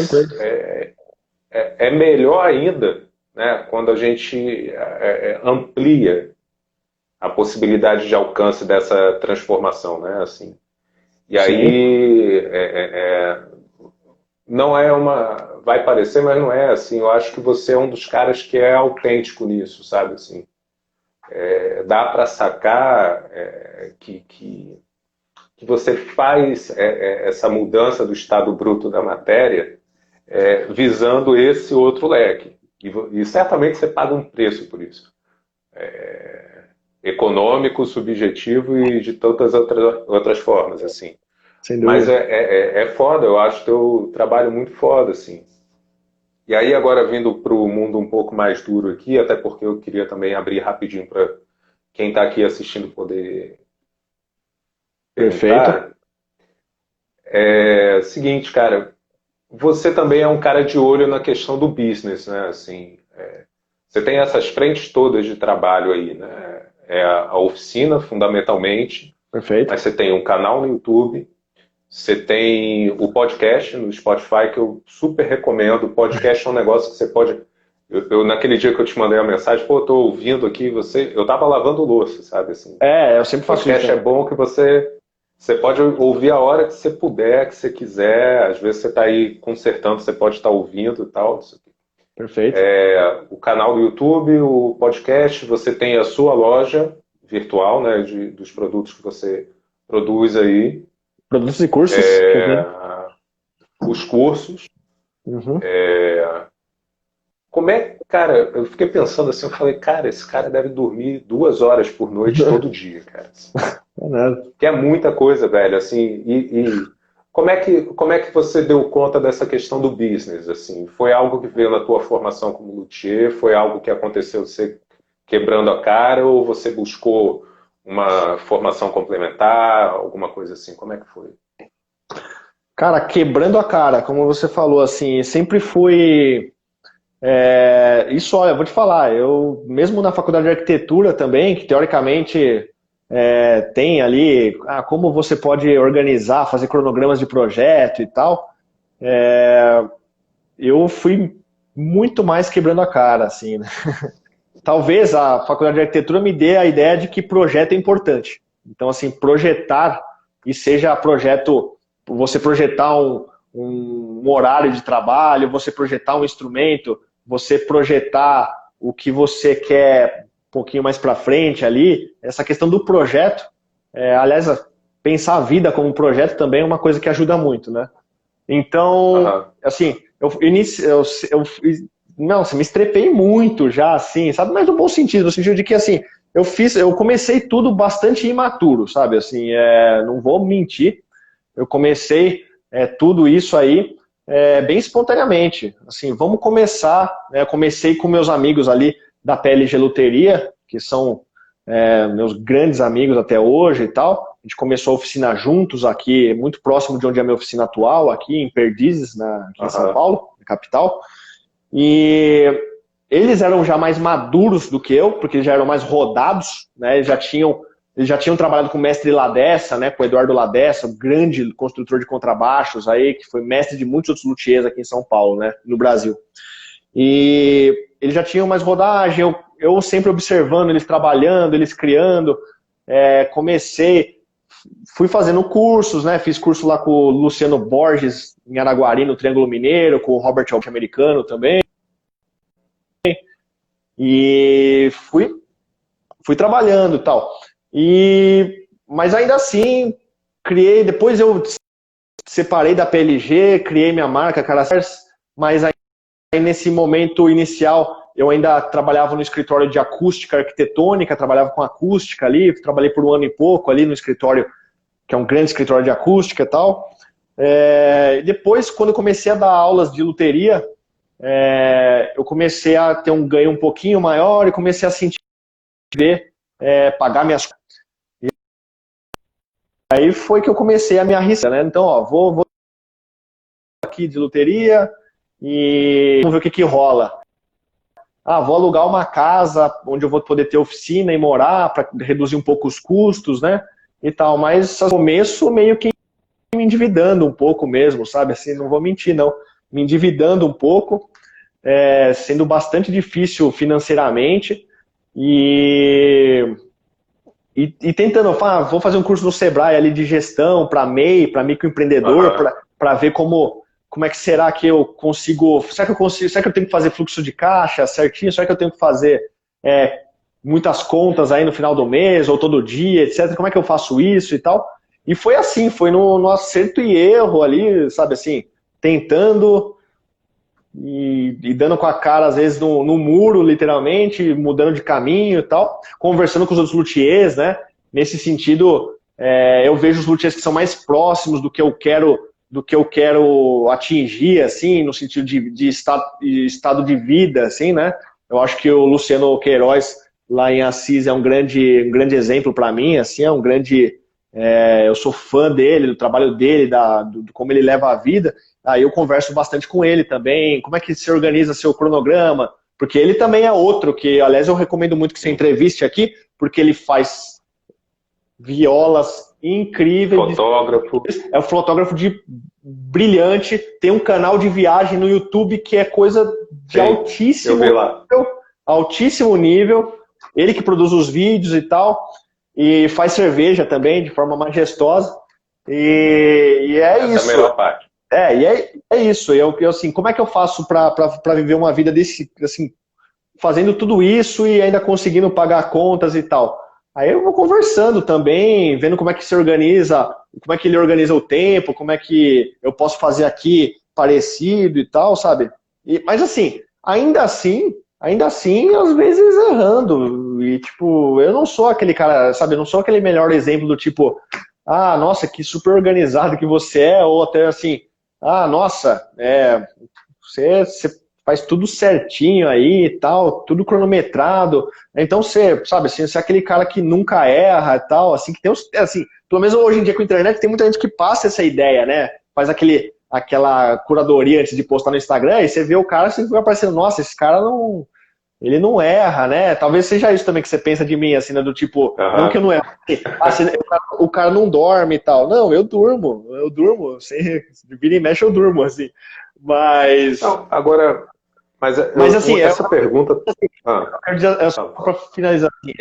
é melhor ainda, né, quando a gente amplia a possibilidade de alcance dessa transformação, né, assim. E aí não é uma... vai parecer, mas não é assim. Eu acho que você é um dos caras que é autêntico nisso, sabe, assim. Dá para sacar que você faz essa mudança do estado bruto da matéria visando esse outro leque. E certamente você paga um preço por isso. econômico, subjetivo e de tantas outras formas, assim. Sem Mas dúvida. é foda, eu acho teu trabalho muito foda, assim. E aí agora vindo para o mundo um pouco mais duro aqui, até porque eu queria também abrir rapidinho para quem está aqui assistindo poder Perfeito. perguntar. É o seguinte, cara, você também é um cara de olho na questão do business, né? Assim, você tem essas frentes todas de trabalho aí, né? É a oficina, fundamentalmente, Perfeito. mas você tem um canal no YouTube, você tem o podcast no Spotify, que eu super recomendo. O podcast é um negócio que você pode. Naquele dia que eu te mandei a mensagem, pô, eu tô ouvindo aqui você. Eu tava lavando louça, sabe? Assim, É, eu sempre faço isso podcast é também. bom que você pode ouvir a hora que você puder, que você quiser. Às vezes você tá aí consertando, você pode estar ouvindo e tal. Perfeito. O canal do YouTube, o podcast, você tem a sua loja virtual, né, dos produtos que você produz aí, Produtos e cursos que eu tenho. os cursos. Uhum. Como é, cara, eu fiquei pensando assim, eu falei, cara, esse cara deve dormir 2 horas por noite todo dia, cara. É nada. Que é muita coisa, velho, assim, como é que você deu conta dessa questão do business, assim? Foi algo que veio na tua formação como luthier? Foi algo que aconteceu você quebrando a cara ou você buscou uma formação complementar, alguma coisa assim? Como é que foi? Cara, quebrando a cara, como você falou, assim, sempre fui. Isso, olha, eu vou te falar, eu mesmo na faculdade de arquitetura também, que teoricamente tem ali como você pode organizar, fazer cronogramas de projeto e tal, eu fui muito mais quebrando a cara, assim, né? Talvez a faculdade de arquitetura me dê a ideia de que projeto é importante. Então, assim, projetar, e seja projeto, você projetar um horário de trabalho, você projetar um instrumento, você projetar o que você quer um pouquinho mais para frente ali, essa questão do projeto, aliás, pensar a vida como um projeto também é uma coisa que ajuda muito, né? Então, Aham. assim, não, assim, me estrepei muito já, assim, sabe? Mas no bom sentido, no sentido de que, assim, eu comecei tudo bastante imaturo, sabe? Assim, não vou mentir, eu comecei tudo isso aí bem espontaneamente. Assim, vamos começar, né? Eu comecei com meus amigos ali da PLG Luteria, que são meus grandes amigos até hoje e tal. A gente começou a oficina juntos aqui, muito próximo de onde é a minha oficina atual, aqui em Perdizes, aqui em São Aham. Paulo, na capital. E eles eram já mais maduros do que eu, porque eles já eram mais rodados, né? Eles já tinham trabalhado com o mestre Ladessa, né? Com o Eduardo Ladessa, o grande construtor de contrabaixos aí, que foi mestre de muitos outros luthiers aqui em São Paulo, né? No Brasil. E eles já tinham mais rodagem, eu sempre observando eles trabalhando, eles criando, fui fazendo cursos, né? Fiz curso lá com o Luciano Borges, em Araguari, no Triângulo Mineiro, com o Robert Alck americano também. E fui trabalhando e tal. Mas ainda assim, depois eu separei da PLG, criei minha marca, Caracers, mas aí nesse momento inicial eu ainda trabalhava no escritório de acústica arquitetônica, trabalhava com acústica ali, trabalhei por 1 ano e pouco ali no escritório, que é um grande escritório de acústica e tal. Depois, quando eu comecei a dar aulas de luteria, eu comecei a ter um ganho um pouquinho maior e comecei a sentir pagar minhas contas. Aí foi que eu comecei a me arriscar, né? Então, ó, vou aqui de luteria e vamos ver o que rola. Vou alugar uma casa onde eu vou poder ter oficina e morar para reduzir um pouco os custos, né? E tal, mas no começo meio que me endividando um pouco mesmo, sabe? Assim, não vou mentir, não. Me endividando um pouco, sendo bastante difícil financeiramente e tentando, vou fazer um curso no Sebrae ali de gestão para MEI, para microempreendedor, Aham. para ver como é que será que eu consigo, será que eu tenho que fazer fluxo de caixa certinho, será que eu tenho que fazer muitas contas aí no final do mês, ou todo dia, etc, como é que eu faço isso e tal, e foi assim, foi no acerto e erro ali, sabe assim, tentando, e dando com a cara, às vezes, no muro, literalmente, mudando de caminho e tal, conversando com os outros luthiers, né? Nesse sentido, eu vejo os luthiers que são mais próximos do que eu quero atingir, assim, no sentido de estado de vida, assim, né? Eu acho que o Luciano Queiroz, lá em Assis, é um grande exemplo para mim, assim, é um grande... eu sou fã dele, do trabalho dele, do como ele leva a vida. Aí eu converso bastante com ele também, como é que se organiza seu cronograma, porque ele também é outro que, aliás, eu recomendo muito que você entreviste aqui, porque ele faz violas incríveis. Fotógrafo. É um fotógrafo brilhante, tem um canal de viagem no YouTube que é coisa de altíssimo nível. Ele que produz os vídeos e tal, e faz cerveja também de forma majestosa. E é isso. É a melhor parte. É isso. Eu, assim, como é que eu faço para viver uma vida desse, assim, fazendo tudo isso e ainda conseguindo pagar contas e tal? Aí eu vou conversando também, vendo como é que se organiza, como é que ele organiza o tempo, como é que eu posso fazer aqui parecido e tal, sabe? Mas assim, ainda assim, às vezes errando. E tipo, eu não sou aquele cara, sabe? Eu não sou aquele melhor exemplo do tipo, ah, nossa, que super organizado que você é, ou até assim, ah, nossa, você faz tudo certinho aí e tal, tudo cronometrado. Então você, sabe, assim, você é aquele cara que nunca erra e tal, assim, que tem uns, assim, pelo menos hoje em dia com a internet tem muita gente que passa essa ideia, né? Faz aquela curadoria antes de postar no Instagram e você vê o cara, você fica parecendo, nossa, esse cara não, ele não erra, né? Talvez seja isso também que você pensa de mim, assim, né? Do tipo, não que eu não erro, assim, o cara não dorme e tal. Não, eu durmo, assim, vira e mexe eu durmo, assim. Mas... Não, agora, Mas assim, essa pergunta... só para finalizar, assim,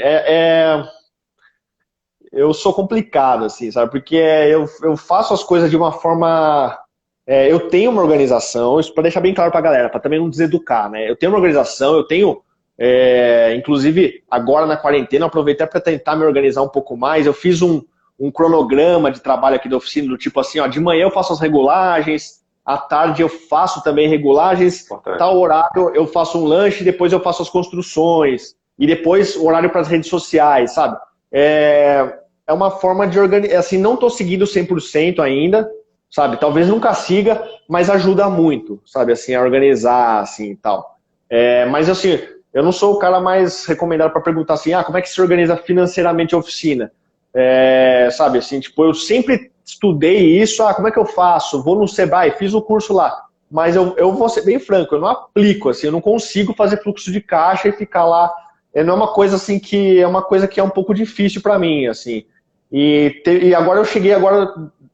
eu sou complicado, assim, sabe? Porque eu faço as coisas de uma forma... eu tenho uma organização, isso para deixar bem claro para a galera, para também não deseducar, né? Eu tenho uma organização, eu tenho... inclusive, agora na quarentena, eu aproveitei para tentar me organizar um pouco mais. Eu fiz um cronograma de trabalho aqui da oficina, do tipo assim, ó, de manhã eu faço as regulagens, à tarde eu faço também regulagens, tal horário eu faço um lanche, depois eu faço as construções, e depois o horário para as redes sociais, sabe? É uma forma de organizar, assim, não estou seguindo 100% ainda, sabe? Talvez nunca siga, mas ajuda muito, sabe? Assim, a organizar, assim, e tal. Mas, assim, eu não sou o cara mais recomendado para perguntar assim, como é que se organiza financeiramente a oficina? Sabe, assim, tipo, eu sempre estudei isso, como é que eu faço? Vou no Sebrae, fiz o curso lá, mas eu vou ser bem franco, eu não aplico, assim, eu não consigo fazer fluxo de caixa e ficar lá, não é uma coisa assim que é uma coisa que é um pouco difícil para mim, assim, e agora eu cheguei,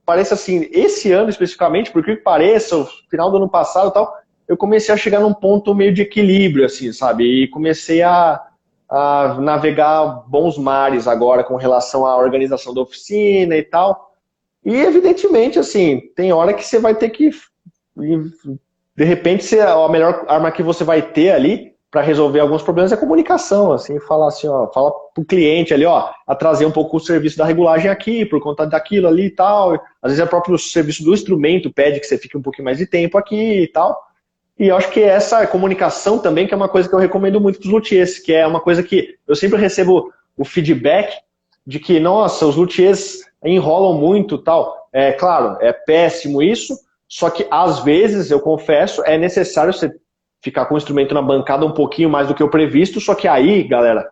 parece assim, esse ano especificamente, por que pareça, o final do ano passado e tal, eu comecei a chegar num ponto meio de equilíbrio, assim, sabe, e comecei a navegar bons mares agora com relação à organização da oficina e tal. E, evidentemente, assim, tem hora que você vai ter que... De repente, a melhor arma que você vai ter ali para resolver alguns problemas é a comunicação, assim, falar assim, ó, fala pro cliente ali, ó, a trazer um pouco o serviço da regulagem aqui, por conta daquilo ali e tal. Às vezes é o próprio serviço do instrumento pede que você fique um pouquinho mais de tempo aqui e tal. E eu acho que essa comunicação também, que é uma coisa que eu recomendo muito para os luthiers, que é uma coisa que eu sempre recebo o feedback de que, nossa, os luthiers enrolam muito e tal. Claro, é péssimo isso, só que às vezes, eu confesso, é necessário você ficar com o instrumento na bancada um pouquinho mais do que o previsto, só que aí, galera,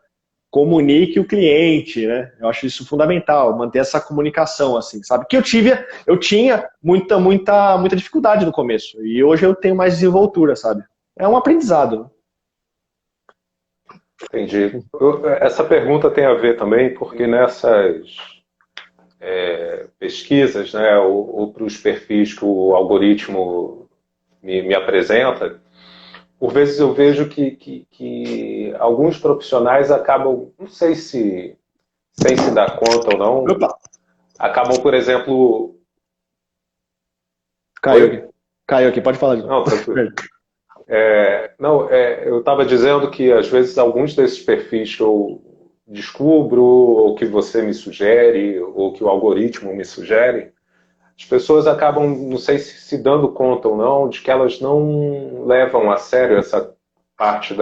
comunique o cliente, né? Eu acho isso fundamental, manter essa comunicação, assim, sabe? Que eu tinha muita dificuldade no começo, e hoje eu tenho mais desenvoltura, sabe? É um aprendizado. Entendi. Essa pergunta tem a ver também, porque nessas pesquisas, né, ou para os perfis que o algoritmo me apresenta, por vezes eu vejo que alguns profissionais acabam, não sei se sem se dar conta ou não, acabam, por exemplo... Caiu aqui, pode falar. Não, tranquilo. Eu estava dizendo que às vezes alguns desses perfis que eu descubro, ou que você me sugere, ou que o algoritmo me sugere, as pessoas acabam, não sei se dando conta ou não, de que elas não levam a sério essa parte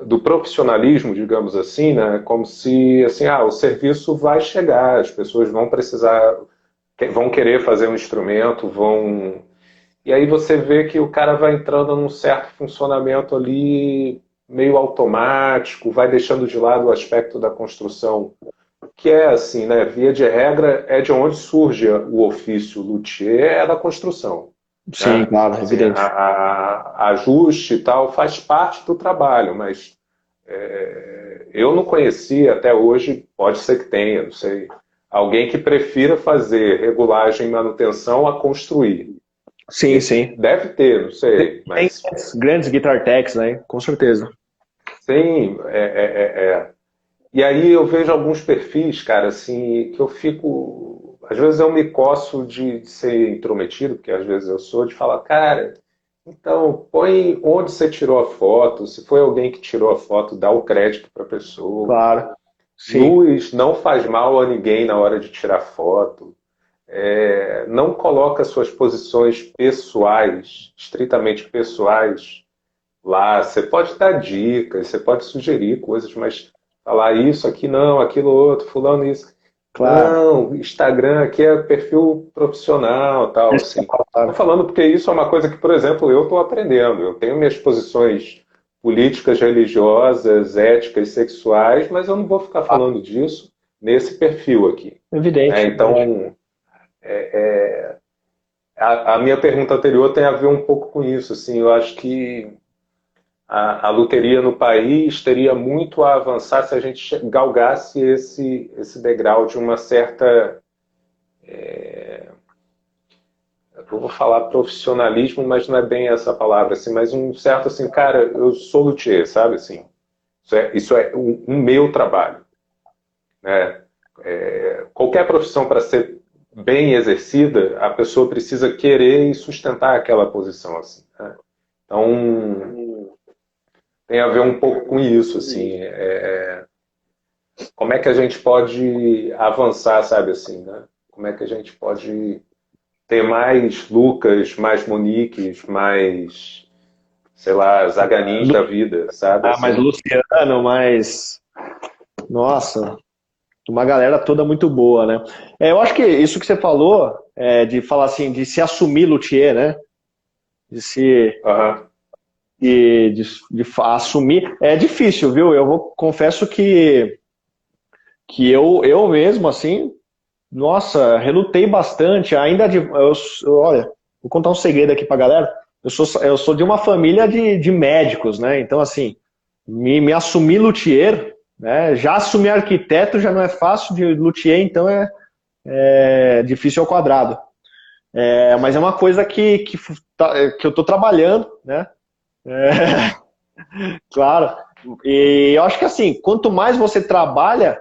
do profissionalismo, digamos assim, né? Como se, assim, o serviço vai chegar, as pessoas vão precisar, vão querer fazer um instrumento, vão... E aí você vê que o cara vai entrando num certo funcionamento ali meio automático, vai deixando de lado o aspecto da construção, que é assim, né? Via de regra, é de onde surge o ofício luthier, é da construção. Sim, Né? claro, Assim, evidente. ajuste e tal faz parte do trabalho, mas eu não conheci até hoje, pode ser que tenha, não sei, alguém que prefira fazer regulagem e manutenção a construir. Sim, sim. Deve ter, não sei, Tem mas grandes guitar techs, né? Com certeza. sim, E aí eu vejo alguns perfis, cara, assim, que eu fico. Às vezes eu me coço de ser intrometido, porque às vezes eu sou, de falar, cara, então põe onde você tirou a foto, se foi alguém que tirou a foto, dá o crédito para a pessoa. Claro. Sim. Luz não faz mal a ninguém na hora de tirar foto. Não coloca suas posições pessoais, estritamente pessoais, lá. Você pode dar dicas, você pode sugerir coisas, mas falar isso aqui não, aquilo outro, fulano isso. Claro. Não, Instagram aqui é perfil profissional, tal, assim. Estou Claro. falando porque isso é uma coisa que, por exemplo, eu estou aprendendo. Eu tenho minhas posições políticas, religiosas, éticas, sexuais, mas eu não vou ficar falando disso nesse perfil aqui. Evidente. Evidente. Então, a minha pergunta anterior tem a ver um pouco com isso. Assim, eu acho que a loteria no país teria muito a avançar se a gente galgasse esse degrau de uma certa, eu vou falar profissionalismo, mas não é bem essa palavra, assim, mas um certo assim, cara, eu sou luthier, sabe, assim, isso é um meu trabalho, né? Qualquer profissão para ser bem exercida, a pessoa precisa querer e sustentar aquela posição, assim, né? Então, tem a ver um pouco com isso, assim, como é que a gente pode avançar, sabe assim, né? Como é que a gente pode ter mais Lucas, mais Moniques, mais, sei lá, Zaganins da vida, sabe Mais assim? Luciano, mais. Nossa, uma galera toda muito boa, né? Eu acho que isso que você falou, de falar assim, de se assumir luthier, né? De se. Aham. Assumir. É difícil, viu? Confesso que eu mesmo, assim, nossa, relutei bastante. Olha, vou contar um segredo aqui pra galera. Eu sou de uma família de médicos, né? Então, assim, me assumir luthier, né? Já assumir arquiteto já não é fácil, de luthier, então é difícil ao quadrado. Mas é uma coisa que eu estou trabalhando, né? Claro. E eu acho que assim, quanto mais você trabalha,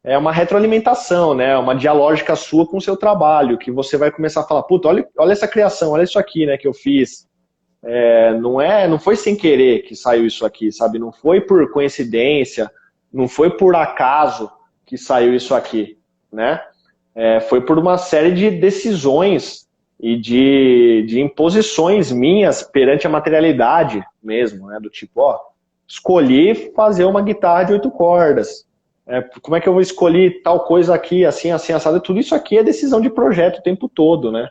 é uma retroalimentação, né? Uma dialógica sua com o seu trabalho, que você vai começar a falar, puta, olha essa criação, olha isso aqui, né, que eu fiz. Não foi sem querer que saiu isso aqui, sabe? Não foi por coincidência, não foi por acaso que saiu isso aqui, né? Foi por uma série de decisões e de imposições minhas perante a materialidade mesmo, né? Do tipo, ó, escolhi fazer uma guitarra de 8 cordas. Como é que eu vou escolher tal coisa aqui, assim, assim, assado? Tudo isso aqui é decisão de projeto o tempo todo, né?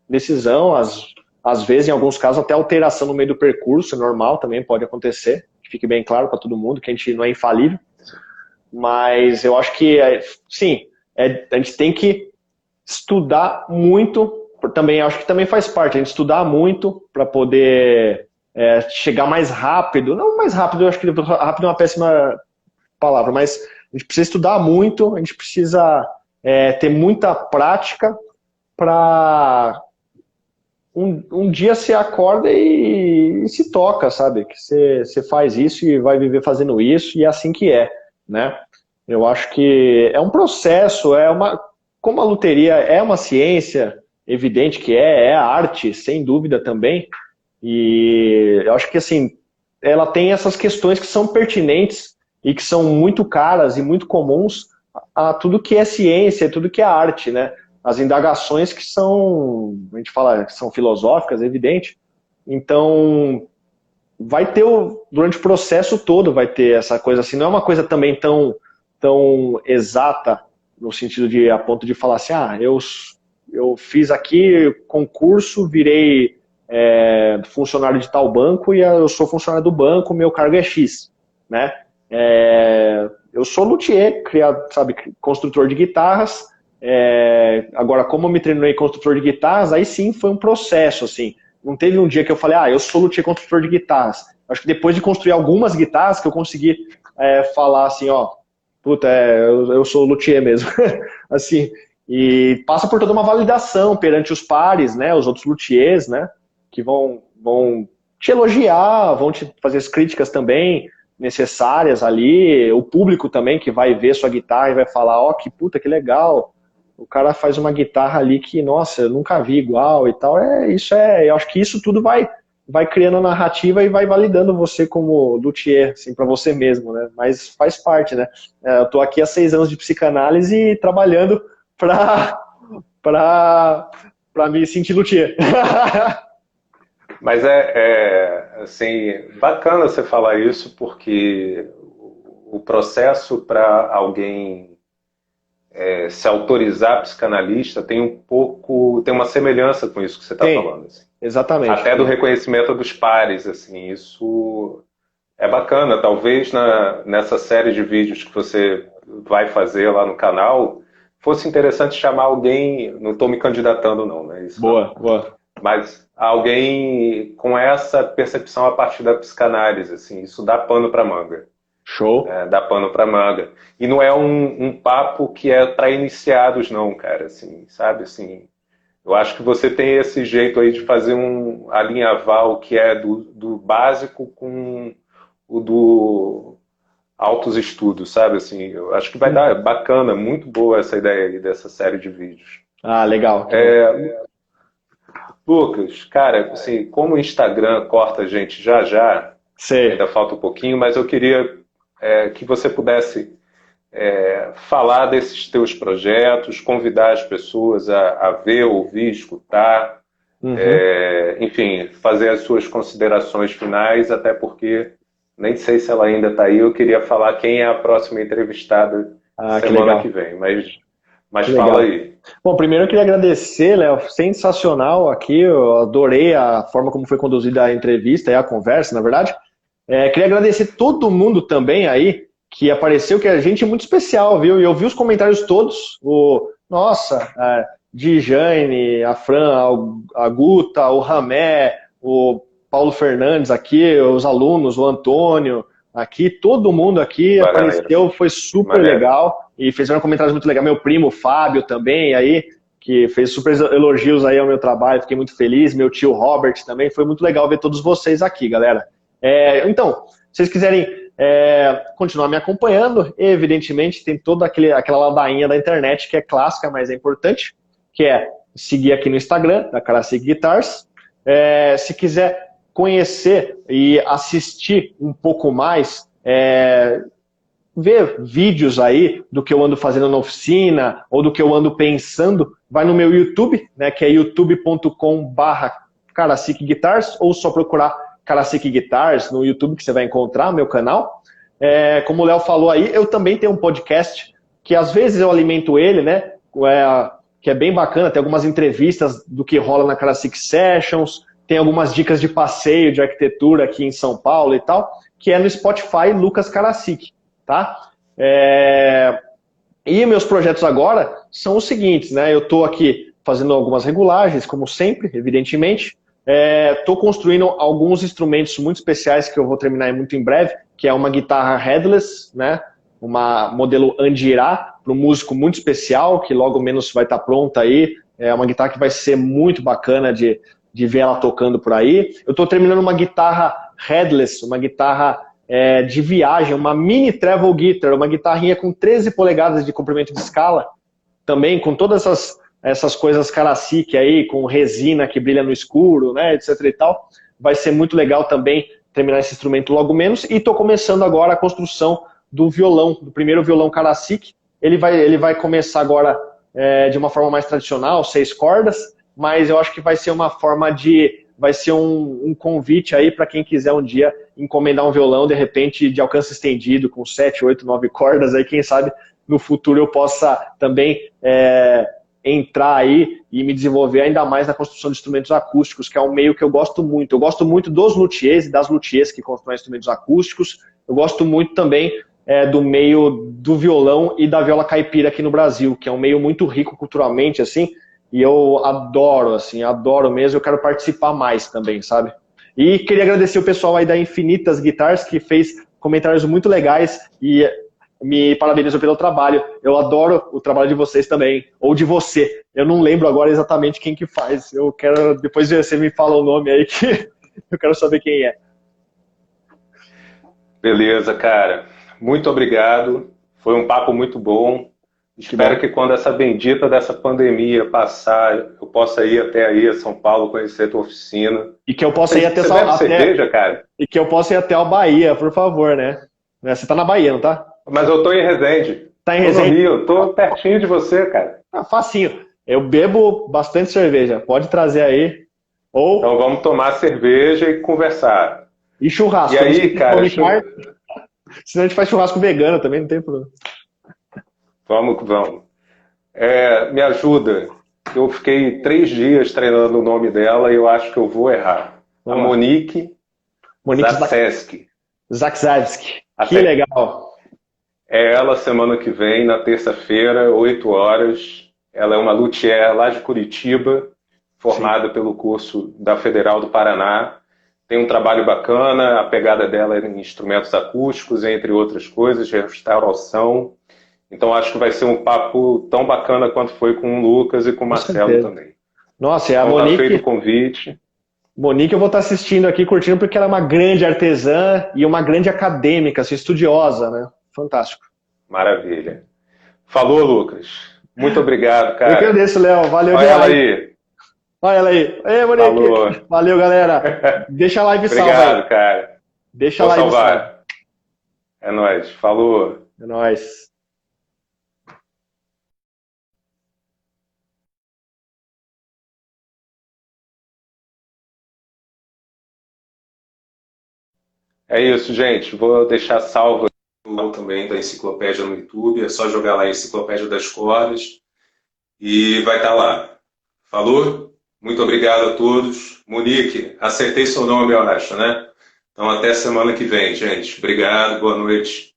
Decisão, às vezes, em alguns casos, até alteração no meio do percurso, é normal, também pode acontecer, que fique bem claro para todo mundo que a gente não é infalível. Mas eu acho que, sim, a gente tem que estudar muito, também acho que também faz parte, a gente estudar muito para poder chegar mais rápido, não mais rápido, eu acho que rápido é uma péssima palavra, mas a gente precisa estudar muito, a gente precisa ter muita prática para um dia você acorda e se toca, sabe? Que você faz isso e vai viver fazendo isso, e é assim que é, né? Eu acho que é um processo, como a luteria é uma ciência, evidente que é arte, sem dúvida também, e eu acho que assim, ela tem essas questões que são pertinentes e que são muito caras e muito comuns a tudo que é ciência, tudo que é arte, né? As indagações que são, a gente fala, que são filosóficas, é evidente. Então, vai ter, durante o processo todo, vai ter essa coisa assim, não é uma coisa também tão exata, no sentido de, a ponto de falar assim, eu fiz aqui concurso, virei funcionário de tal banco e eu sou funcionário do banco, meu cargo é X, né? Eu sou luthier, sabe, construtor de guitarras. Agora, como eu me treinei construtor de guitarras, aí sim foi um processo, assim. Não teve um dia que eu falei, eu sou luthier construtor de guitarras. Acho que depois de construir algumas guitarras que eu consegui falar assim, puta, eu sou luthier mesmo. Assim, e passa por toda uma validação perante os pares, né, os outros luthiers, né, que vão te elogiar, vão te fazer as críticas também necessárias ali, o público também que vai ver sua guitarra e vai falar, que puta, que legal, o cara faz uma guitarra ali que, nossa, eu nunca vi igual e tal. Eu acho que isso tudo vai criando a narrativa e vai validando você como luthier, assim, para você mesmo, né? Mas faz parte, né? Eu tô aqui há 6 anos de psicanálise e trabalhando para me sentir luthier. Mas assim, bacana você falar isso, porque o processo para alguém se autorizar psicanalista tem uma semelhança com isso que você está falando. Assim. Exatamente. Até do reconhecimento dos pares, assim, isso é bacana. Talvez nessa série de vídeos que você vai fazer lá no canal, fosse interessante chamar alguém, não estou me candidatando não, né? Isso boa. Mas alguém com essa percepção a partir da psicanálise, assim, isso dá pano para manga. Show. Dá pano para manga. E não é um papo que é para iniciados não, cara, assim, sabe, assim, eu acho que você tem esse jeito aí de fazer alinhavar o que é do básico com o do altos estudos, sabe, assim, eu acho que vai dar bacana, muito boa essa ideia aí dessa série de vídeos. Legal. Lucas, cara, assim, como o Instagram corta a gente já, ainda falta um pouquinho, mas eu queria que você pudesse falar desses teus projetos, convidar as pessoas a ver, ouvir, escutar, enfim, fazer as suas considerações finais, até porque nem sei se ela ainda está aí, eu queria falar quem é a próxima entrevistada semana que vem, mas fala aí. Bom, primeiro eu queria agradecer, Léo, sensacional aqui, eu adorei a forma como foi conduzida a entrevista e a conversa, na verdade. Queria agradecer todo mundo também aí que apareceu, que é gente muito especial, viu? E eu vi os comentários todos, Dijane, a Fran, a Guta, o Ramé, o Paulo Fernandes aqui, os alunos, o Antônio, aqui, todo mundo aqui apareceu, foi super legal e fizeram comentários muito legais. Meu primo, o Fábio, também, aí, que fez super elogios aí ao meu trabalho, fiquei muito feliz. Meu tio Robert também, foi muito legal ver todos vocês aqui, galera. Então, se vocês quiserem continuar me acompanhando, evidentemente tem toda aquela ladainha da internet que é clássica, mas é importante, que é seguir aqui no Instagram, da Karasik Guitars. Se quiser conhecer e assistir um pouco mais, ver vídeos aí do que eu ando fazendo na oficina ou do que eu ando pensando, vai no meu YouTube, né, que é youtube.com/Karasik Guitars, ou só procurar Karasik Guitars no YouTube que você vai encontrar meu canal. Como o Léo falou aí, eu também tenho um podcast que às vezes eu alimento ele, né, que é bem bacana, tem algumas entrevistas do que rola na Karasik Sessions, tem algumas dicas de passeio, de arquitetura aqui em São Paulo e tal, que é no Spotify Lucas Karasik, tá? E meus projetos agora são os seguintes, né? Eu estou aqui fazendo algumas regulagens, como sempre, evidentemente. Estou construindo alguns instrumentos muito especiais que eu vou terminar muito em breve, que é uma guitarra headless, né? Uma modelo Andirá, para um músico muito especial, que logo menos vai estar pronta aí. É uma guitarra que vai ser muito bacana de ver ela tocando por aí. Eu estou terminando uma guitarra headless, uma guitarra de viagem, uma mini travel guitar, uma guitarrinha com 13 polegadas de comprimento de escala, também com todas essas coisas Karasik aí, com resina que brilha no escuro, né, etc e tal. Vai ser muito legal também terminar esse instrumento logo menos. E estou começando agora a construção do violão, do primeiro violão Karasik. ele vai começar agora de uma forma mais tradicional, 6 cordas, mas eu acho que vai ser uma forma vai ser um convite aí para quem quiser um dia encomendar um violão, de repente, de alcance estendido, com 7, 8, 9 cordas, aí quem sabe no futuro eu possa também entrar aí e me desenvolver ainda mais na construção de instrumentos acústicos, que é um meio que eu gosto muito. Eu gosto muito dos luthiers e das luthiers que constroem instrumentos acústicos. Eu gosto muito também do meio do violão e da viola caipira aqui no Brasil, que é um meio muito rico culturalmente, assim, e eu adoro mesmo, eu quero participar mais também, sabe? E queria agradecer o pessoal aí da Infinitas Guitars, que fez comentários muito legais e me parabenizou pelo trabalho. Eu adoro o trabalho de vocês também, ou de você. Eu não lembro agora exatamente quem que faz. Eu quero, depois você me fala o nome aí, que eu quero saber quem é. Beleza, cara. Muito obrigado. Foi um papo muito bom. Espero que quando essa bendita dessa pandemia passar, eu possa ir até aí a São Paulo conhecer a tua oficina. E que eu possa ir até cerveja, cara? E que eu possa ir até a Bahia, por favor, né? Você tá na Bahia, não tá? Mas eu tô em Resende. Tá em Resende? Tô no Rio, tô pertinho de você, cara. Facinho. Eu bebo bastante cerveja. Pode trazer aí. Então vamos tomar cerveja e conversar. E churrasco. E aí, cara? Senão a gente faz churrasco vegano também, não tem problema. Vamos. Me ajuda. Eu fiquei 3 dias treinando o nome dela e eu acho que eu vou errar. A Monique Zakrzewski. Zakrzewski. Que legal. É ela semana que vem, na terça-feira, 8 horas. Ela é uma luthier lá de Curitiba, formada pelo curso da Federal do Paraná. Tem um trabalho bacana, a pegada dela é em instrumentos acústicos, entre outras coisas, restauração. Então acho que vai ser um papo tão bacana quanto foi com o Lucas e com o Marcelo também. Nossa, e a então, Monique... Tá feito o convite. Monique eu vou estar assistindo aqui, curtindo, porque ela é uma grande artesã e uma grande acadêmica, assim, estudiosa, né? Fantástico. Maravilha. Falou, Lucas. Muito obrigado, cara. Eu que agradeço, Léo. Valeu. Olha ela aí. Olha ela aí. Ei, Monique. Falou. Valeu, galera. Deixa a live salva. Obrigado, cara. Deixa a live salva. É nóis. Falou. É nóis. É isso, gente. Vou deixar salvo também da enciclopédia no YouTube. É só jogar lá a Enciclopédia das Cordas e vai estar lá. Falou? Muito obrigado a todos. Monique, acertei seu nome, eu acho, né? Então até semana que vem, gente. Obrigado, boa noite.